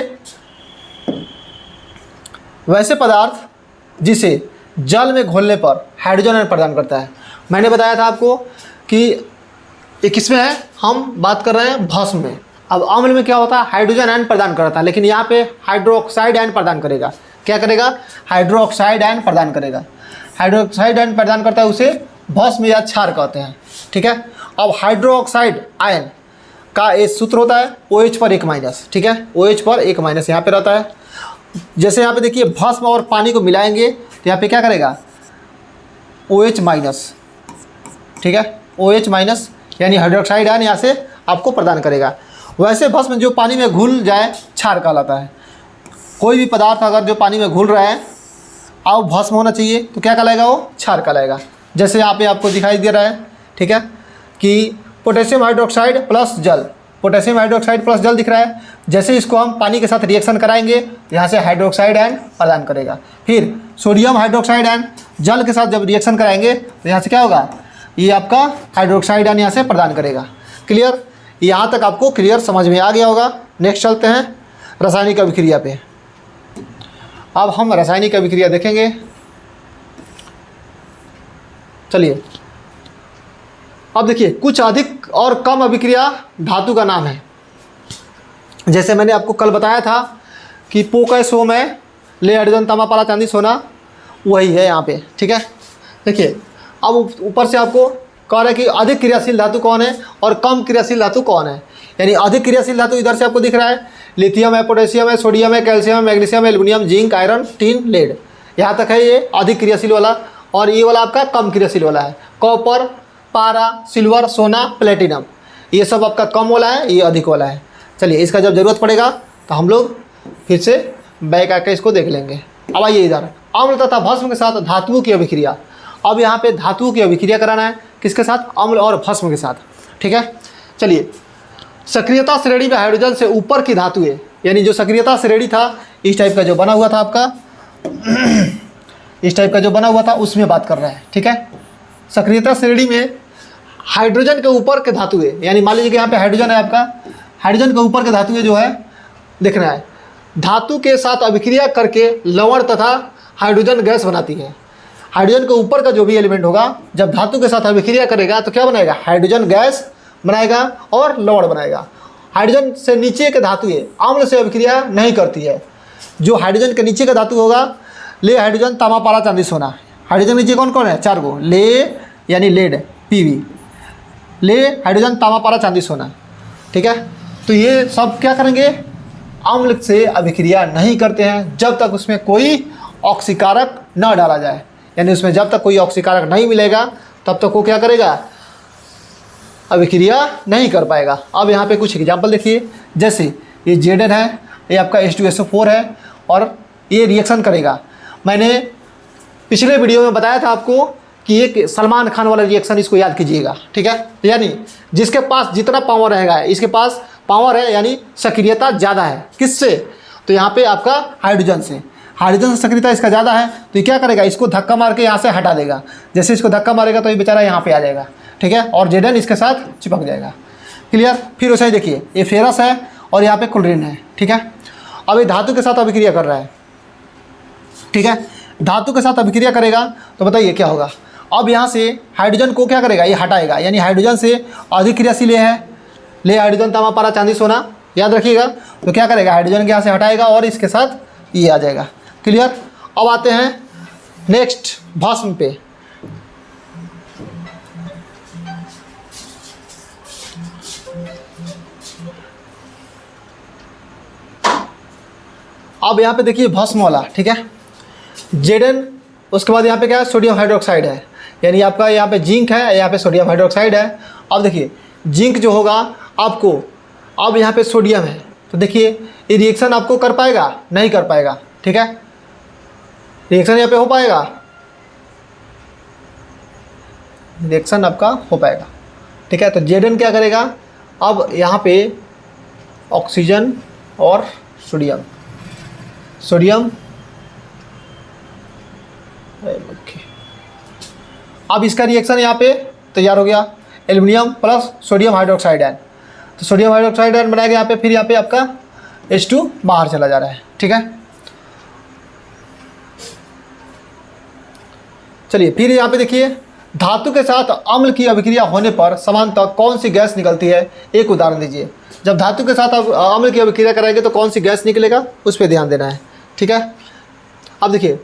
वैसे पदार्थ जिसे जल में घोलने पर हाइड्रोजन आयन प्रदान करता है। मैंने बताया था आपको कि ये किसमें है, हम बात कर रहे हैं भस्म में। अब अम्ल में क्या होता है, हाइड्रोजन आयन प्रदान करता है, लेकिन यहाँ पे हाइड्रोक्साइड आयन प्रदान करेगा। क्या करेगा, हाइड्रोक्साइड आयन प्रदान करेगा। हाइड्रोक्साइड आयन प्रदान करता है उसे भस्म या क्षार कहते हैं, ठीक है। अब हाइड्रोक्साइड आयन का एक सूत्र होता है OH पर 1-, ठीक है, OH पर 1- यहाँ पे रहता है। जैसे यहाँ पे देखिए भस्म और पानी को मिलाएंगे तो यहाँ पे क्या करेगा, OH-, ठीक है, OH- यानी हाइड्रोक्साइड आयन यहाँ से आपको प्रदान करेगा। वैसे भस्म जो पानी में घुल जाए क्षार कहलाता है। कोई भी पदार्थ अगर जो पानी में घुल रहा है और भस्म होना चाहिए तो क्या कहलाएगा, वो क्षार कहलाएगा। जैसे यहाँ पे आपको दिखाई दे रहा है, ठीक है, कि पोटेशियम हाइड्रोक्साइड प्लस जल, पोटेशियम हाइड्रोक्साइड प्लस जल दिख रहा है। जैसे इसको हम पानी के साथ रिएक्शन कराएंगे यहाँ से हाइड्रोक्साइड आयन प्रदान करेगा। फिर सोडियम हाइड्रोक्साइड आयन जल के साथ जब रिएक्शन कराएंगे तो यहाँ से क्या होगा, ये आपका हाइड्रोक्साइड आयन यहाँ से प्रदान करेगा। क्लियर, यहाँ तक आपको क्लियर समझ में आ गया होगा। नेक्स्ट चलते हैं रासायनिक अभिक्रिया पे। अब हम रासायनिक अभिक्रिया देखेंगे। चलिए अब देखिए, कुछ अधिक और कम अभिक्रिया धातु का नाम है। जैसे मैंने आपको कल बताया था कि पोकैसोम है, ले हाइड्रोजन तांबा पारा चांदी सोना, वही है यहाँ पे, ठीक है। देखिए अब ऊपर से आपको कह रहा है कि अधिक क्रियाशील धातु कौन है और कम क्रियाशील धातु कौन है। यानी अधिक क्रियाशील धातु इधर से आपको दिख रहा है, लिथियम है, पोटेशियम है, सोडियम है, कैल्शियम है, मैग्नीशियम है, aluminium, zinc, iron, tin, lead, यहाँ तक है ये अधिक क्रियाशील वाला। और ये वाला आपका कम क्रियाशील वाला है, कॉपर, पारा, सिल्वर, सोना, प्लेटिनम, ये सब आपका कम वाला है, ये अधिक वाला है। चलिए इसका जब ज़रूरत पड़ेगा तो हम लोग फिर से बैक आकर इसको देख लेंगे। अब आइए इधर, अम्ल तथा भस्म के साथ धातुओं की अभिक्रिया। अब यहाँ पे धातुओं की अभिक्रिया कराना है, किसके साथ, अम्ल और भस्म के साथ, ठीक है। चलिए, सक्रियता श्रेणी में हाइड्रोजन से ऊपर की धातुएं, यानी जो सक्रियता श्रेणी था इस टाइप का जो बना हुआ था आपका इस टाइप का जो बना हुआ था उसमें बात कर रहा है, ठीक है। सक्रियता श्रेणी में हाइड्रोजन के ऊपर के धातुएं, यानी मान लीजिए कि यहाँ पे हाइड्रोजन है आपका, हाइड्रोजन के ऊपर के धातुएं जो है देखना है, धातु के साथ अभिक्रिया करके लवण तथा हाइड्रोजन गैस बनाती है। हाइड्रोजन के ऊपर का जो भी एलिमेंट होगा जब धातु के साथ अभिक्रिया करेगा तो क्या बनाएगा, हाइड्रोजन गैस बनाएगा और लवण बनाएगा। हाइड्रोजन से नीचे के धातुएं अम्ल से अभिक्रिया नहीं करती है। जो हाइड्रोजन के नीचे का धातु होगा, ले हाइड्रोजन तांबा पारा चांदी सोना, हाइड्रोजन नीचे कौन कौन है, 4 गो, ले यानी लेड, पीवी, ले हाइड्रोजन तांबा पारा चांदी सोना, ठीक है। तो ये सब क्या करेंगे, अम्ल से अभिक्रिया नहीं करते हैं जब तक उसमें कोई ऑक्सीकारक न डाला जाए। यानी उसमें जब तक कोई ऑक्सीकारक नहीं मिलेगा तब तक वो क्या करेगा, अभिक्रिया नहीं कर पाएगा। अब यहाँ पे कुछ एग्जांपल देखिए, जैसे ये Zn है, ये आपका H2SO4 है और ये रिएक्शन करेगा। मैंने पिछले वीडियो में बताया था आपको कि एक सलमान खान वाला रिएक्शन, इसको याद कीजिएगा, ठीक है। यानी जिसके पास जितना पावर रहेगा, इसके पास पावर है यानी सक्रियता ज़्यादा है, किससे, तो यहाँ पे आपका हाइड्रोजन से, हाइड्रोजन से सक्रियता इसका ज़्यादा है तो ये क्या करेगा, इसको धक्का मार के यहाँ से हटा देगा। जैसे इसको धक्का मारेगा तो ये बेचारा यहाँ पे आ जाएगा, ठीक है, और Zn इसके साथ चिपक जाएगा। क्लियर। फिर वैसे ही देखिए, ये फेरस है और यहाँ पे क्लोरीन है, ठीक है। अब ये धातु के साथ अभिक्रिया कर रहा है, ठीक है, धातु के साथ अभिक्रिया करेगा तो बताइए क्या होगा। अब यहाँ से हाइड्रोजन को क्या करेगा, ये हटाएगा, यानी हाइड्रोजन से अधिक क्रियाशील है, ले हाइड्रोजन तांबा पारा चांदी सोना, याद रखिएगा। तो क्या करेगा, हाइड्रोजन के यहाँ से हटाएगा और इसके साथ ये आ जाएगा। क्लियर। अब आते हैं नेक्स्ट भस्म पे। अब यहाँ पे देखिए भस्म वाला, ठीक है, Zn, उसके बाद यहाँ पे क्या है, सोडियम हाइड्रोक्साइड है, यानी आपका यहाँ पे जिंक है, यहाँ पे सोडियम हाइड्रोक्साइड है। अब देखिए जिंक जो होगा आपको, अब यहाँ पे सोडियम है तो देखिए ये रिएक्शन आपको कर पाएगा, नहीं कर पाएगा, ठीक है। रिएक्शन यहाँ पे हो पाएगा, रिएक्शन आपका हो पाएगा, ठीक है। तो Zn क्या करेगा, अब यहाँ पे ऑक्सीजन और सोडियम अब इसका रिएक्शन यहाँ पे तैयार हो गया, aluminium plus sodium hydroxide ion. तो सोडियम हाइड्रोक्साइड आयन बनाया गया यहाँ पे, फिर यहाँ पे आपका H2 बाहर चला जा रहा है। ठीक है, चलिए फिर यहाँ पे देखिए, धातु के साथ अम्ल की अभिक्रिया होने पर समानतः कौन सी गैस निकलती है, एक उदाहरण दीजिए। जब धातु के साथ अम्ल की अभिक्रिया कराएंगे तो कौन सी गैस निकलेगा, उस पर ध्यान देना है। ठीक है, अब देखिए,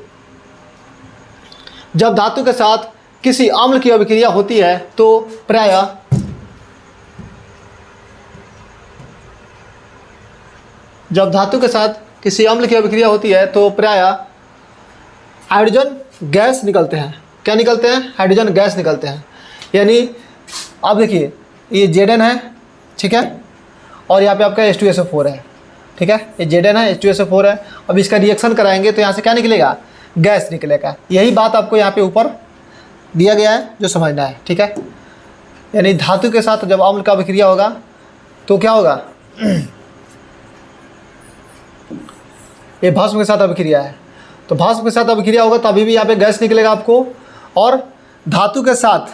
जब धातु के साथ किसी अम्ल की अभिक्रिया होती है तो प्रायः हाइड्रोजन गैस निकलते हैं। क्या निकलते हैं, हाइड्रोजन गैस निकलते हैं। यानी अब देखिए, ये Zn है, ठीक है, और यहाँ पे आपका H2SO4 है। ठीक है, ये Zn है, H2SO4 है। अब इसका रिएक्शन कराएंगे तो यहाँ से क्या निकलेगा, गैस निकलेगा। यही बात आपको यहाँ पे ऊपर दिया गया है, जो समझना है। ठीक है, यानी धातु के साथ जब अम्ल का अभिक्रिया होगा तो क्या होगा, ये भस्म के साथ अभिक्रिया है, तो भस्म के साथ अभिक्रिया होगा तभी भी यहाँ पे गैस निकलेगा आपको। और धातु के साथ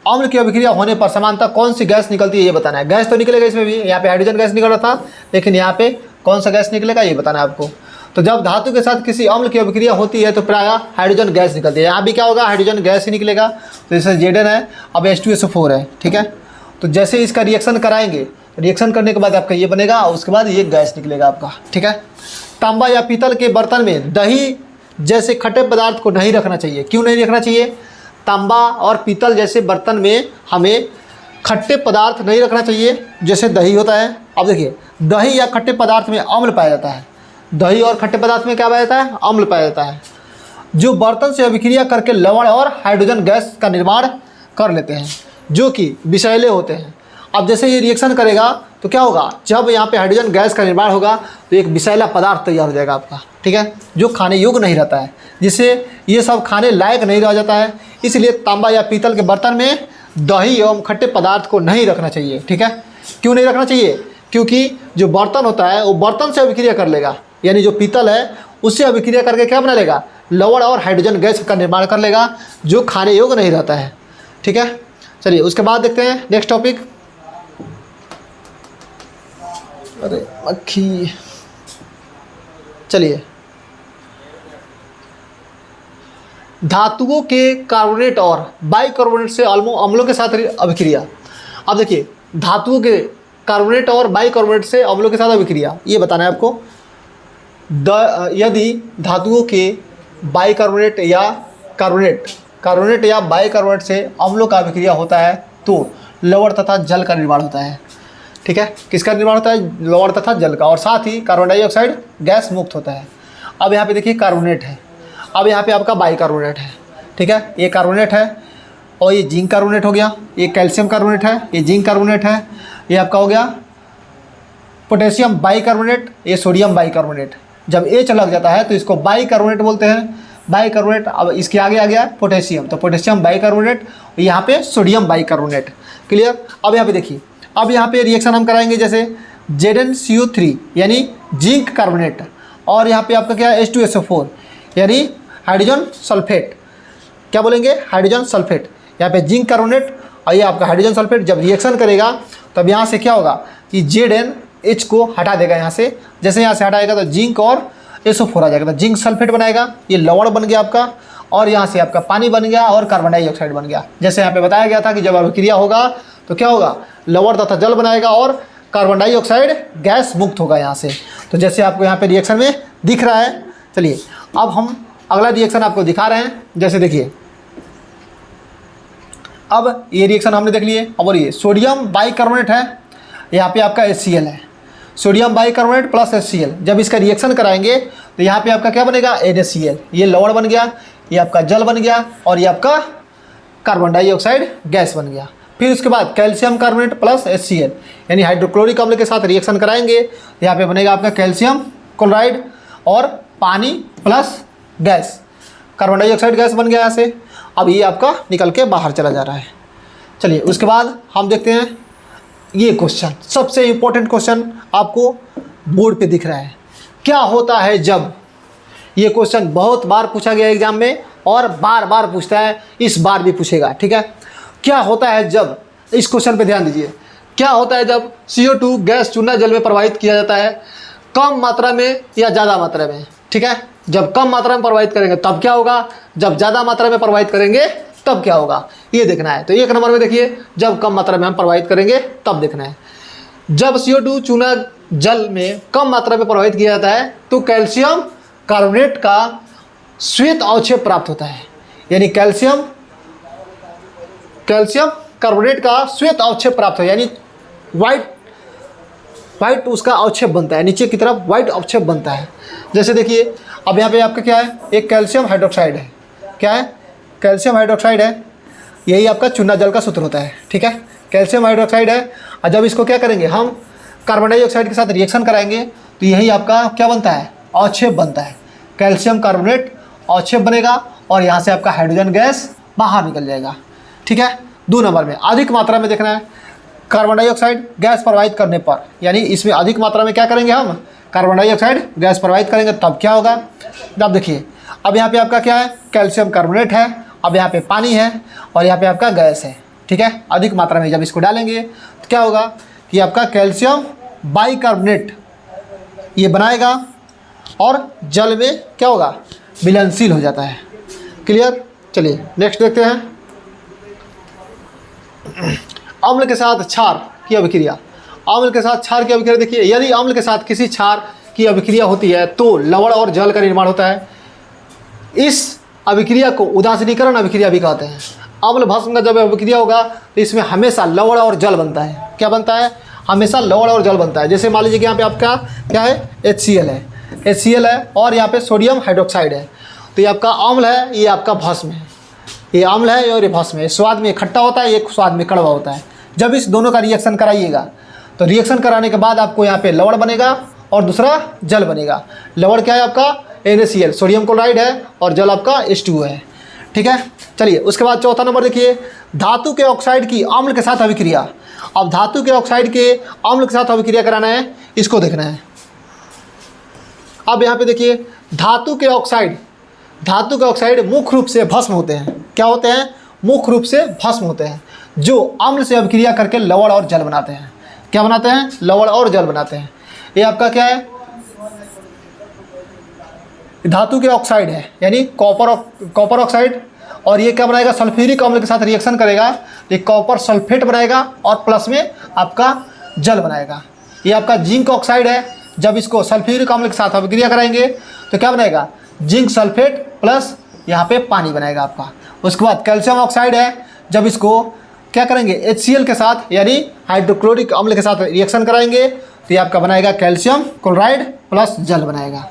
अम्ल की अभिक्रिया होने पर समानतः कौन सी गैस निकलती है, ये बताना है। गैस तो निकलेगा इसमें भी, यहाँ पे हाइड्रोजन गैस निकल रहा था, लेकिन यहाँ पे कौन सा गैस निकलेगा ये बताना है आपको। तो जब धातु के साथ किसी अम्ल की अभिक्रिया होती है तो प्रायः हाइड्रोजन गैस निकलती है। यहाँ भी क्या होगा, हाइड्रोजन गैस ही निकलेगा। तो जैसे Zn है, अब H2SO4 है। ठीक है, तो जैसे इसका रिएक्शन कराएंगे, रिएक्शन करने के बाद आपका ये बनेगा, और उसके बाद ये गैस निकलेगा आपका। ठीक है, तांबा या पीतल के बर्तन में दही जैसे खट्टे पदार्थ को नहीं रखना चाहिए। क्यों नहीं रखना चाहिए, तांबा और पीतल जैसे बर्तन में हमें खट्टे पदार्थ नहीं रखना चाहिए, जैसे दही होता है। अब देखिए, दही या खट्टे पदार्थ में अम्ल पाया जाता है। दही और खट्टे पदार्थ में क्या पाया जाता है, अम्ल पाया जाता है, जो बर्तन से अभिक्रिया करके लवण और हाइड्रोजन गैस का निर्माण कर लेते हैं, जो कि विषैले होते हैं। अब जैसे ये रिएक्शन करेगा तो क्या होगा, जब यहाँ पे हाइड्रोजन गैस का निर्माण होगा तो एक विषैला पदार्थ तैयार हो जाएगा आपका। ठीक है, जो खाने योग्य नहीं रहता है, जिससे ये सब खाने लायक नहीं रह जाता है। इसलिए तांबा या पीतल के बर्तन में दही एवं खट्टे पदार्थ को नहीं रखना चाहिए। ठीक है, क्यों नहीं रखना चाहिए, क्योंकि जो बर्तन होता है वो बर्तन से अभिक्रिया कर लेगा, यानी जो पीतल है उससे अभिक्रिया करके क्या बना लेगा, लवण और हाइड्रोजन गैस का निर्माण कर लेगा, जो खाने योग्य नहीं रहता है। ठीक है, चलिए उसके बाद देखते हैं नेक्स्ट टॉपिक। अरे मक्खी, चलिए, धातुओं के कार्बोनेट और बाइकार्बोनेट से अम्लों के साथ अभिक्रिया। अब देखिए, धातुओं के कार्बोनेट और बाइकार्बोनेट से अम्लों के साथ अभिक्रिया, ये बताना है आपको। यदि धातुओं के बाइकार्बोनेट या कार्बोनेट या बाइकार्बोनेट से अम्लों का अभिक्रिया होता है तो लवण तथा जल का निर्माण होता है। ठीक है, किसका निर्माण होता है, लवण तथा जल का, और साथ ही कार्बन डाइऑक्साइड गैस मुक्त होता है। अब यहाँ पे देखिए कार्बोनेट है, अब यहाँ पे आपका बाइकार्बोनेट है। ठीक है, ये कार्बोनेट है और ये जिंक कार्बोनेट हो गया, ये कैल्शियम कार्बोनेट है, ये जिंक कार्बोनेट है, ये आपका हो गया पोटेशियम बाइकार्बोनेट, ये सोडियम बाइकार्बोनेट। जब H लग जाता है तो इसको बाइकार्बोनेट बोलते हैं, बाइकार्बोनेट। अब इसके आगे आ गया पोटेशियम, तो पोटेशियम बाइकार्बोनेट, यहाँ पे सोडियम बाइकार्बोनेट। क्लियर। अब यहाँ पे देखिए, अब यहाँ पे रिएक्शन हम कराएंगे, जैसे ZnCO3 यानी जिंक कार्बोनेट, और यहाँ पे आपका क्या है H2SO4 यानी हाइड्रोजन सल्फेट। क्या बोलेंगे, हाइड्रोजन सल्फेट। यहाँ पे जिंक कार्बोनेट और ये आपका हाइड्रोजन सल्फेट जब रिएक्शन करेगा तब यहाँ से क्या होगा कि ZnH को हटा देगा यहाँ से। जैसे यहाँ से हटाएगा तो जिंक और SO4 आ जाएगा, तो जिंक सल्फेट बनाएगा, ये लवण बन गया आपका, और यहाँ से आपका पानी बन गया और कार्बन डाइऑक्साइड बन गया। जैसे यहाँ पे बताया गया था कि जब अभिक्रिया होगा तो क्या होगा, लवण तथा जल बनाएगा और कार्बन डाइऑक्साइड गैस मुक्त होगा यहाँ से। तो जैसे आपको यहाँ पे रिएक्शन में दिख रहा है। चलिए अब हम अगला रिएक्शन आपको दिखा रहे हैं। जैसे देखिए, अब ये रिएक्शन हमने देख लिए। अब और ये सोडियम बाइकार्बोनेट है, यहाँ पे आपका HCl है, सोडियम बाइकार्बोनेट प्लस HCl। जब इसका रिएक्शन कराएंगे तो यहाँ पे आपका क्या बनेगा, NaCl, ये लवण बन गया, ये आपका जल बन गया, और ये आपका कार्बन डाइऑक्साइड गैस बन गया। फिर उसके बाद कैल्शियम कार्बोनेट प्लस HCl यानी हाइड्रोक्लोरिक अम्ल के साथ रिएक्शन कराएंगे, यहाँ पे बनेगा आपका कैल्शियम क्लोराइड और पानी plus gas, carbon dioxide gas बन गया यहाँ से। अब ये आपका निकल के बाहर चला जा रहा है। चलिए उसके बाद हम देखते हैं ये क्वेश्चन सबसे इंपॉर्टेंट क्वेश्चन आपको बोर्ड पे दिख रहा है। क्या होता है जब, ये क्वेश्चन बहुत बार पूछा गया एग्जाम में और बार बार पूछता है, इस बार भी पूछेगा, ठीक है। क्या होता है जब, इस क्वेश्चन पे ध्यान दीजिए, क्या होता है जब CO2 गैस चूना जल में प्रवाहित किया जाता है कम मात्रा में या ज़्यादा मात्रा में, ठीक है। जब कम मात्रा में प्रवाहित करेंगे तब क्या होगा, जब ज़्यादा मात्रा में प्रवाहित करेंगे तब क्या होगा, ये देखना है। तो 1 नंबर में देखिए, जब कम मात्रा में हम प्रवाहित करेंगे तब देखना है। जब CO2 चूना जल में कम मात्रा में प्रवाहित किया जाता है तो कैल्शियम कार्बोनेट का श्वेत अवक्षेप प्राप्त होता है, यानी कैल्शियम कार्बोनेट का श्वेत अवक्षेप प्राप्त हो, यानी वाइट उसका अवक्षेप बनता है, नीचे की तरफ वाइट अवक्षेप बनता है। जैसे देखिए अब यहाँ पे आपका क्या है, एक कैल्शियम हाइड्रोक्साइड है, क्या है, कैल्शियम हाइड्रोक्साइड है, यही आपका चूना जल का सूत्र होता है, ठीक है। कैल्शियम हाइड्रोक्साइड है, और जब इसको क्या करेंगे हम कार्बन डाइऑक्साइड के साथ रिएक्शन कराएंगे तो यही आपका क्या बनता है, अवक्षेप बनता है, कैल्शियम कार्बोनेट अवक्षेप बनेगा और यहाँ से आपका हाइड्रोजन गैस बाहर निकल जाएगा, ठीक है। 2 नंबर में अधिक मात्रा में देखना है, कार्बन डाइऑक्साइड गैस प्रवाहित करने पर, यानी इसमें अधिक मात्रा में क्या करेंगे हम, कार्बन डाइऑक्साइड गैस प्रवाहित करेंगे तब क्या होगा। अब देखिए अब यहाँ पे आपका क्या है, कैल्शियम कार्बोनेट है, अब यहाँ पे पानी है और यहाँ पे आपका गैस है, ठीक है। अधिक मात्रा में जब इसको डालेंगे तो क्या होगा कि आपका कैल्शियम बाइकार्बोनेट ये बनाएगा और जल में क्या होगा, विलयनशील हो जाता है। क्लियर। चलिए नेक्स्ट देखते हैं, अम्ल के साथ क्षार की अभिक्रिया। अम्ल के साथ क्षार की अभिक्रिया देखिए, यदि अम्ल के साथ किसी क्षार की अभिक्रिया होती है तो लवण और जल का निर्माण होता है। इस अभिक्रिया को उदासीनीकरण अभिक्रिया भी कहते हैं। अम्ल भस्म का जब अभिक्रिया होगा तो इसमें हमेशा लवण और जल बनता है। क्या बनता है, हमेशा लवण और जल बनता है। जैसे मान लीजिए कि यहाँ पे आपका क्या है, HCl है, HCl है और यहाँ पे सोडियम हाइड्रोक्साइड है, तो ये आपका अम्ल है, ये आपका भस्म है, ये अम्ल है और ये भस्म है। स्वाद में खट्टा होता है, ये स्वाद में कड़वा होता है। जब इस दोनों का रिएक्शन कराइएगा तो रिएक्शन कराने के बाद आपको यहाँ पे लवण बनेगा और दूसरा जल बनेगा। लवण क्या है आपका, NaCl सोडियम क्लोराइड है और जल आपका H2O है, ठीक है। चलिए उसके बाद चौथा नंबर देखिए, धातु के ऑक्साइड की अम्ल के साथ अभिक्रिया। अब धातु के ऑक्साइड के अम्ल के साथ अभिक्रिया कराना है, इसको देखना है। अब यहाँ पे देखिए धातु के ऑक्साइड मुख्य रूप से भस्म होते हैं। क्या होते हैं, मुख्य रूप से भस्म होते हैं, जो अम्ल से अभिक्रिया करके लवण और जल बनाते हैं। क्या बनाते हैं, लवण और जल बनाते हैं। ये आपका क्या है, धातु के ऑक्साइड है, यानी कॉपर ऑक्साइड, और ये क्या बनाएगा, सल्फ्यूरिक अम्ल के साथ रिएक्शन करेगा, ये कॉपर सल्फेट बनाएगा और प्लस में आपका जल बनाएगा। ये आपका जिंक ऑक्साइड है, जब इसको सल्फ्यूरिक अम्ल के साथ अभिक्रिया कराएंगे तो क्या बनेगा, जिंक सल्फेट प्लस यहाँ पे पानी बनेगा आपका। उसके बाद कैल्शियम ऑक्साइड है, जब इसको क्या करेंगे, HCl के साथ यानी हाइड्रोक्लोरिक अम्ल के साथ रिएक्शन कराएंगे तो ये आपका बनाएगा कैल्शियम क्लोराइड प्लस जल बनाएगा।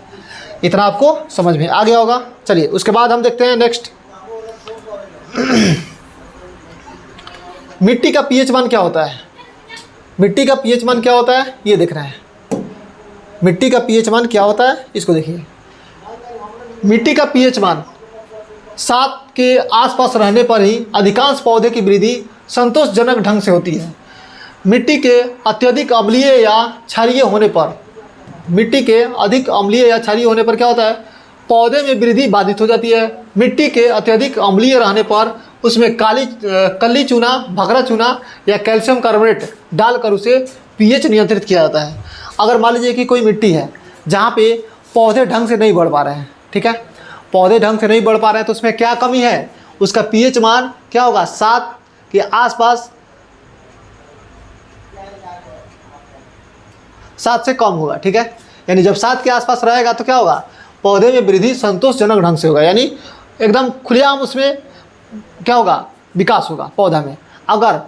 इतना आपको समझ में आ गया होगा। चलिए उसके बाद हम देखते हैं नेक्स्ट, मिट्टी का pH मान क्या होता है। मिट्टी का pH मान क्या होता है, ये देखना है। मिट्टी का pH मान क्या होता है, इसको देखिए। मिट्टी का pH मान 7 के आसपास रहने पर ही अधिकांश पौधे की वृद्धि संतोषजनक ढंग से होती है। मिट्टी के अत्यधिक अम्लीय या क्षारीय होने पर, मिट्टी के अधिक अम्लीय या क्षारीय होने पर क्या होता है, पौधे में वृद्धि बाधित हो जाती है। मिट्टी के अत्यधिक अम्लीय रहने पर उसमें कली चूना, भखरा चूना या कैल्शियम कार्बोनेट डालकर उसे pH नियंत्रित किया जाता है। अगर मान लीजिए कि कोई मिट्टी है जहाँ पे पौधे ढंग से नहीं बढ़ पा रहे हैं, ठीक है, पौधे ढंग से नहीं बढ़ पा रहे हैं तो उसमें क्या कमी है, उसका pH मान क्या होगा, 7 के आसपास, 7 से कम होगा, ठीक है। यानी जब 7 के आसपास रहेगा तो क्या होगा, पौधे में वृद्धि संतोषजनक ढंग से होगा, यानी एकदम खुलेआम उसमें क्या होगा, विकास होगा पौधा में। अगर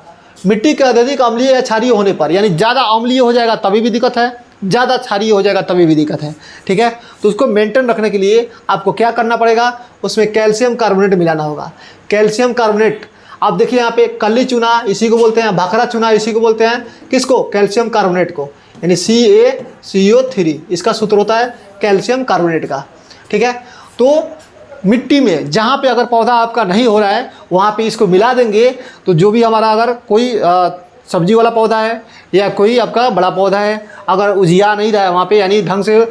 मिट्टी के अत्यधिक अम्लीय या क्षारीय होने पर, यानी ज़्यादा अम्लीय हो जाएगा तभी भी दिक्कत है, ज़्यादा क्षारीय हो जाएगा तभी भी दिक्कत है, ठीक है। तो उसको मेंटेन रखने के लिए आपको क्या करना पड़ेगा, उसमें कैल्शियम कार्बोनेट मिलाना होगा। कैल्शियम कार्बोनेट, आप देखिए यहाँ पे कली चूना इसी को बोलते हैं, भाखरा चूना इसी को बोलते हैं, किसको, कैल्शियम कार्बोनेट को, यानी CaCO3 इसका सूत्र होता है कैल्शियम कार्बोनेट का, ठीक है। तो मिट्टी में जहाँ पे अगर पौधा आपका नहीं हो रहा है वहाँ पे इसको मिला देंगे तो जो भी हमारा अगर कोई सब्जी वाला पौधा है या कोई आपका बड़ा पौधा है, अगर उजिया नहीं रहा है वहाँ पे, यानी ढंग से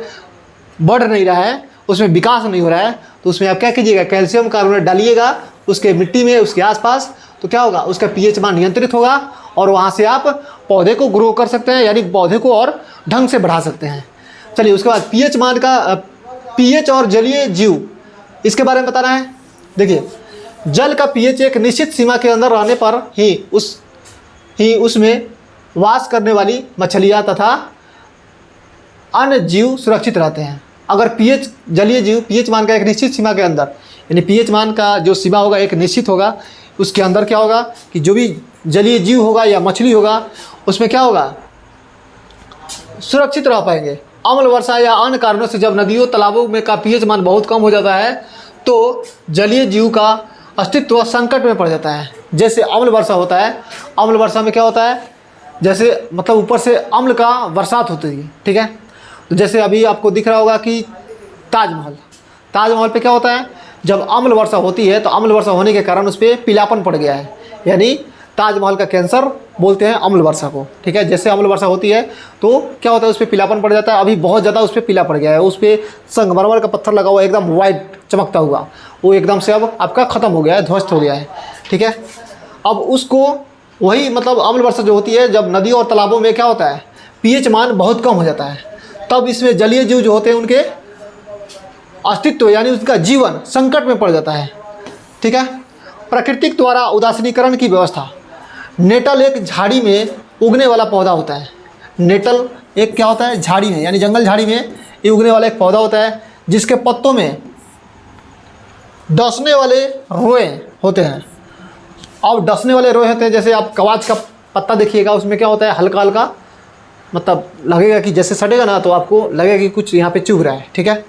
बढ़ नहीं रहा है, उसमें विकास नहीं हो रहा है, तो उसमें आप क्या कीजिएगा, कैल्शियम कार्बोनेट डालिएगा उसके मिट्टी में, उसके आसपास। तो क्या होगा, उसका पीएच मान नियंत्रित होगा और वहाँ से आप पौधे को ग्रो कर सकते हैं, यानी पौधे को और ढंग से बढ़ा सकते हैं। चलिए उसके बाद पीएच मान का पीएच और जलीय जीव, इसके बारे में बताना है। देखिए जल का पीएच एक निश्चित सीमा के अंदर रहने पर ही उसमें वास करने वाली मछलियाँ तथा अन्य जीव सुरक्षित रहते हैं। अगर पीएच जलीय जीव पीएच मान का एक निश्चित सीमा के अंदर, यानी पीएच मान का जो सीमा होगा एक निश्चित होगा, उसके अंदर क्या होगा कि जो भी जलीय जीव होगा या मछली होगा उसमें क्या होगा, सुरक्षित रह पाएंगे। अम्ल वर्षा या अन्य कारणों से जब नदियों तालाबों में का पीएच मान बहुत कम हो जाता है तो जलीय जीव का अस्तित्व संकट में पड़ जाता है। जैसे अम्ल वर्षा होता है, अम्ल वर्षा में क्या होता है, जैसे मतलब ऊपर से अम्ल का बरसात होती है, ठीक है। तो जैसे अभी आपको दिख रहा होगा कि ताजमहल पे क्या होता है, जब अम्ल वर्षा होती है तो अम्ल वर्षा होने के कारण उस पर पीलापन पड़ गया है, यानी ताजमहल का कैंसर बोलते हैं अम्ल वर्षा को, ठीक है। जैसे अम्ल वर्षा होती है तो क्या होता है, उस पर पीलापन पड़ जाता है। अभी बहुत ज़्यादा उस पर पीला पड़ गया है, उस पर संगमरमर का पत्थर लगा हुआ एकदम वाइट चमकता हुआ, वो एकदम से अब आपका ख़त्म हो गया है, ध्वस्त हो गया है, ठीक है। अब उसको वही मतलब अम्ल वर्षा जो होती है, जब नदियों और तालाबों में क्या होता है, पीएच मान बहुत कम हो जाता है, तब इसमें जलीय जीव जो होते हैं उनके अस्तित्व यानी उसका जीवन संकट में पड़ जाता है, ठीक है। प्राकृतिक द्वारा उदासीनीकरण की व्यवस्था। नेटल एक झाड़ी में उगने वाला पौधा होता है। नेटल एक क्या होता है, झाड़ी में यानी जंगल झाड़ी में ये उगने वाला एक पौधा होता है जिसके पत्तों में डसने वाले रोए होते हैं। अब डसने वाले रोए होते हैं, जैसे आप कवाच का पत्ता देखिएगा, उसमें क्या होता है, हल्का हल्का मतलब लगेगा कि जैसे सटेगा ना तो आपको लगेगा कि कुछ यहाँ पे चुभ रहा है, ठीक है।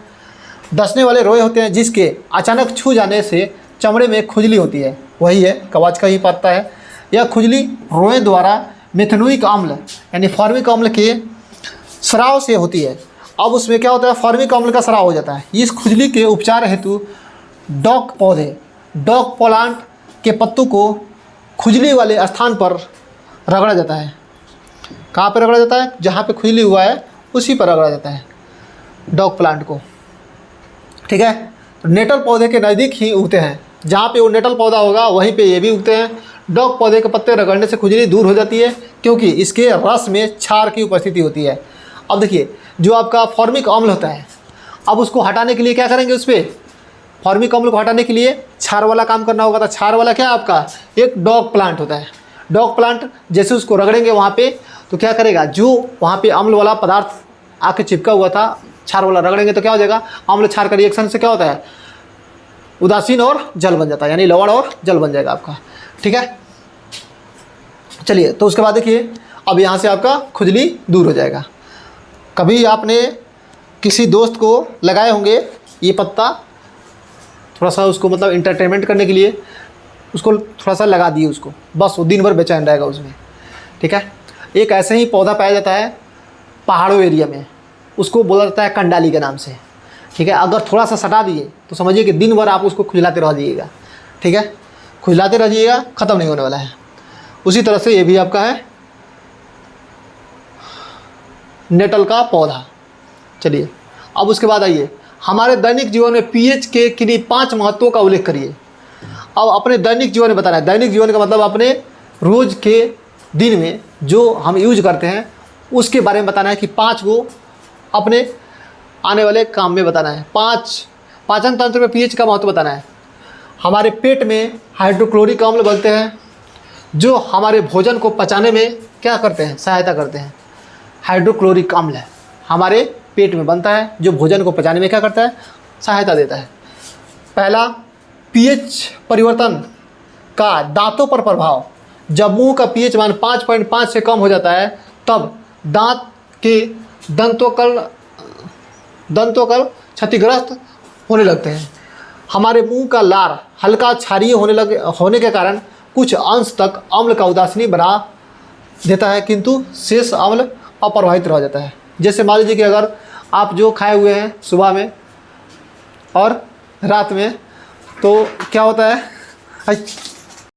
डसने वाले रोए होते हैं जिसके अचानक छू जाने से चमड़े में खुजली होती है, वही है कवाच का ही पत्ता है। यह खुजली रोए द्वारा मेथनोइक अम्ल यानी फॉर्मिक अम्ल के स्राव से होती है। अब उसमें क्या होता है, फॉर्मिक अम्ल का स्राव हो जाता है। इस खुजली के उपचार हेतु डॉग प्लांट के पत्तों को खुजली वाले स्थान पर रगड़ा जाता है। कहाँ पर रगड़ा जाता है, जहाँ पे खुजली हुआ है उसी पर रगड़ा जाता है डॉग प्लांट को, ठीक है। तो नेटल पौधे के नज़दीक ही उगते हैं, जहाँ पे वो नेटल पौधा होगा वहीं पे ये भी उगते हैं। डॉग पौधे के पत्ते रगड़ने से खुजली दूर हो जाती है क्योंकि इसके रस में क्षार की उपस्थिति होती है। अब देखिए जो आपका फॉर्मिक अम्ल होता है, अब उसको हटाने के लिए क्या करेंगे, उस पर फॉर्मिक अम्ल को हटाने के लिए क्षार वाला काम करना होगा। तो क्षार वाला क्या आपका एक डॉग प्लांट होता है। डॉग प्लांट जैसे उसको रगड़ेंगे वहाँ पे तो क्या करेगा, जो वहाँ पे अम्ल वाला पदार्थ आके चिपका हुआ था, क्षार वाला रगड़ेंगे तो क्या हो जाएगा, अम्ल क्षार का रिएक्शन से क्या होता है, उदासीन और जल बन जाता है, यानी लवण और जल बन जाएगा आपका, ठीक है। चलिए तो उसके बाद देखिए अब यहाँ से आपका खुजली दूर हो जाएगा। कभी आपने किसी दोस्त को लगाए होंगे ये पत्ता, थोड़ा सा उसको मतलब इंटरटेनमेंट करने के लिए उसको थोड़ा सा लगा दिए उसको, बस वो दिन भर बेचैन रहेगा उसमें, ठीक है। एक ऐसे ही पौधा पाया जाता है पहाड़ों एरिया में, उसको बोला जाता है कंडाली के नाम से, ठीक है। अगर थोड़ा सा सटा दिए तो समझिए कि दिन भर आप उसको खुजलाते रह जाइएगा, ठीक है, खुजलाते रह जाइएगा, ख़त्म नहीं होने वाला है। उसी तरह से ये भी आपका है नेटल का पौधा। चलिए अब उसके बाद आइए हमारे दैनिक जीवन में पीएच के किन्हीं 5 महत्वों का उल्लेख करिए। अब अपने दैनिक जीवन में बताना है, दैनिक जीवन का मतलब अपने रोज़ के दिन में जो हम यूज करते हैं उसके बारे में बताना है कि 5 को अपने आने वाले काम में बताना है। पाचन तंत्र में पीएच का महत्व बताना है। हमारे पेट में हाइड्रोक्लोरिक अम्ल बनते हैं जो हमारे भोजन को पचाने में क्या करते हैं, सहायता करते हैं। हाइड्रोक्लोरिक अम्ल हमारे पेट में बनता है जो भोजन को पचाने में क्या करता है, सहायता देता है। पहला, पीएच परिवर्तन का दांतों पर प्रभाव। जब मुंह का पीएच मान 5.5 से कम हो जाता है तब दांत के दंतोकल क्षतिग्रस्त होने लगते हैं। हमारे मुंह का लार हल्का क्षारीय होने के कारण कुछ अंश तक अम्ल का उदासीनी बना देता है किंतु शेष अम्ल अप्रवाहित रह जाता है। जैसे मान लीजिए कि अगर आप जो खाए हुए हैं सुबह में और रात में, तो क्या होता है,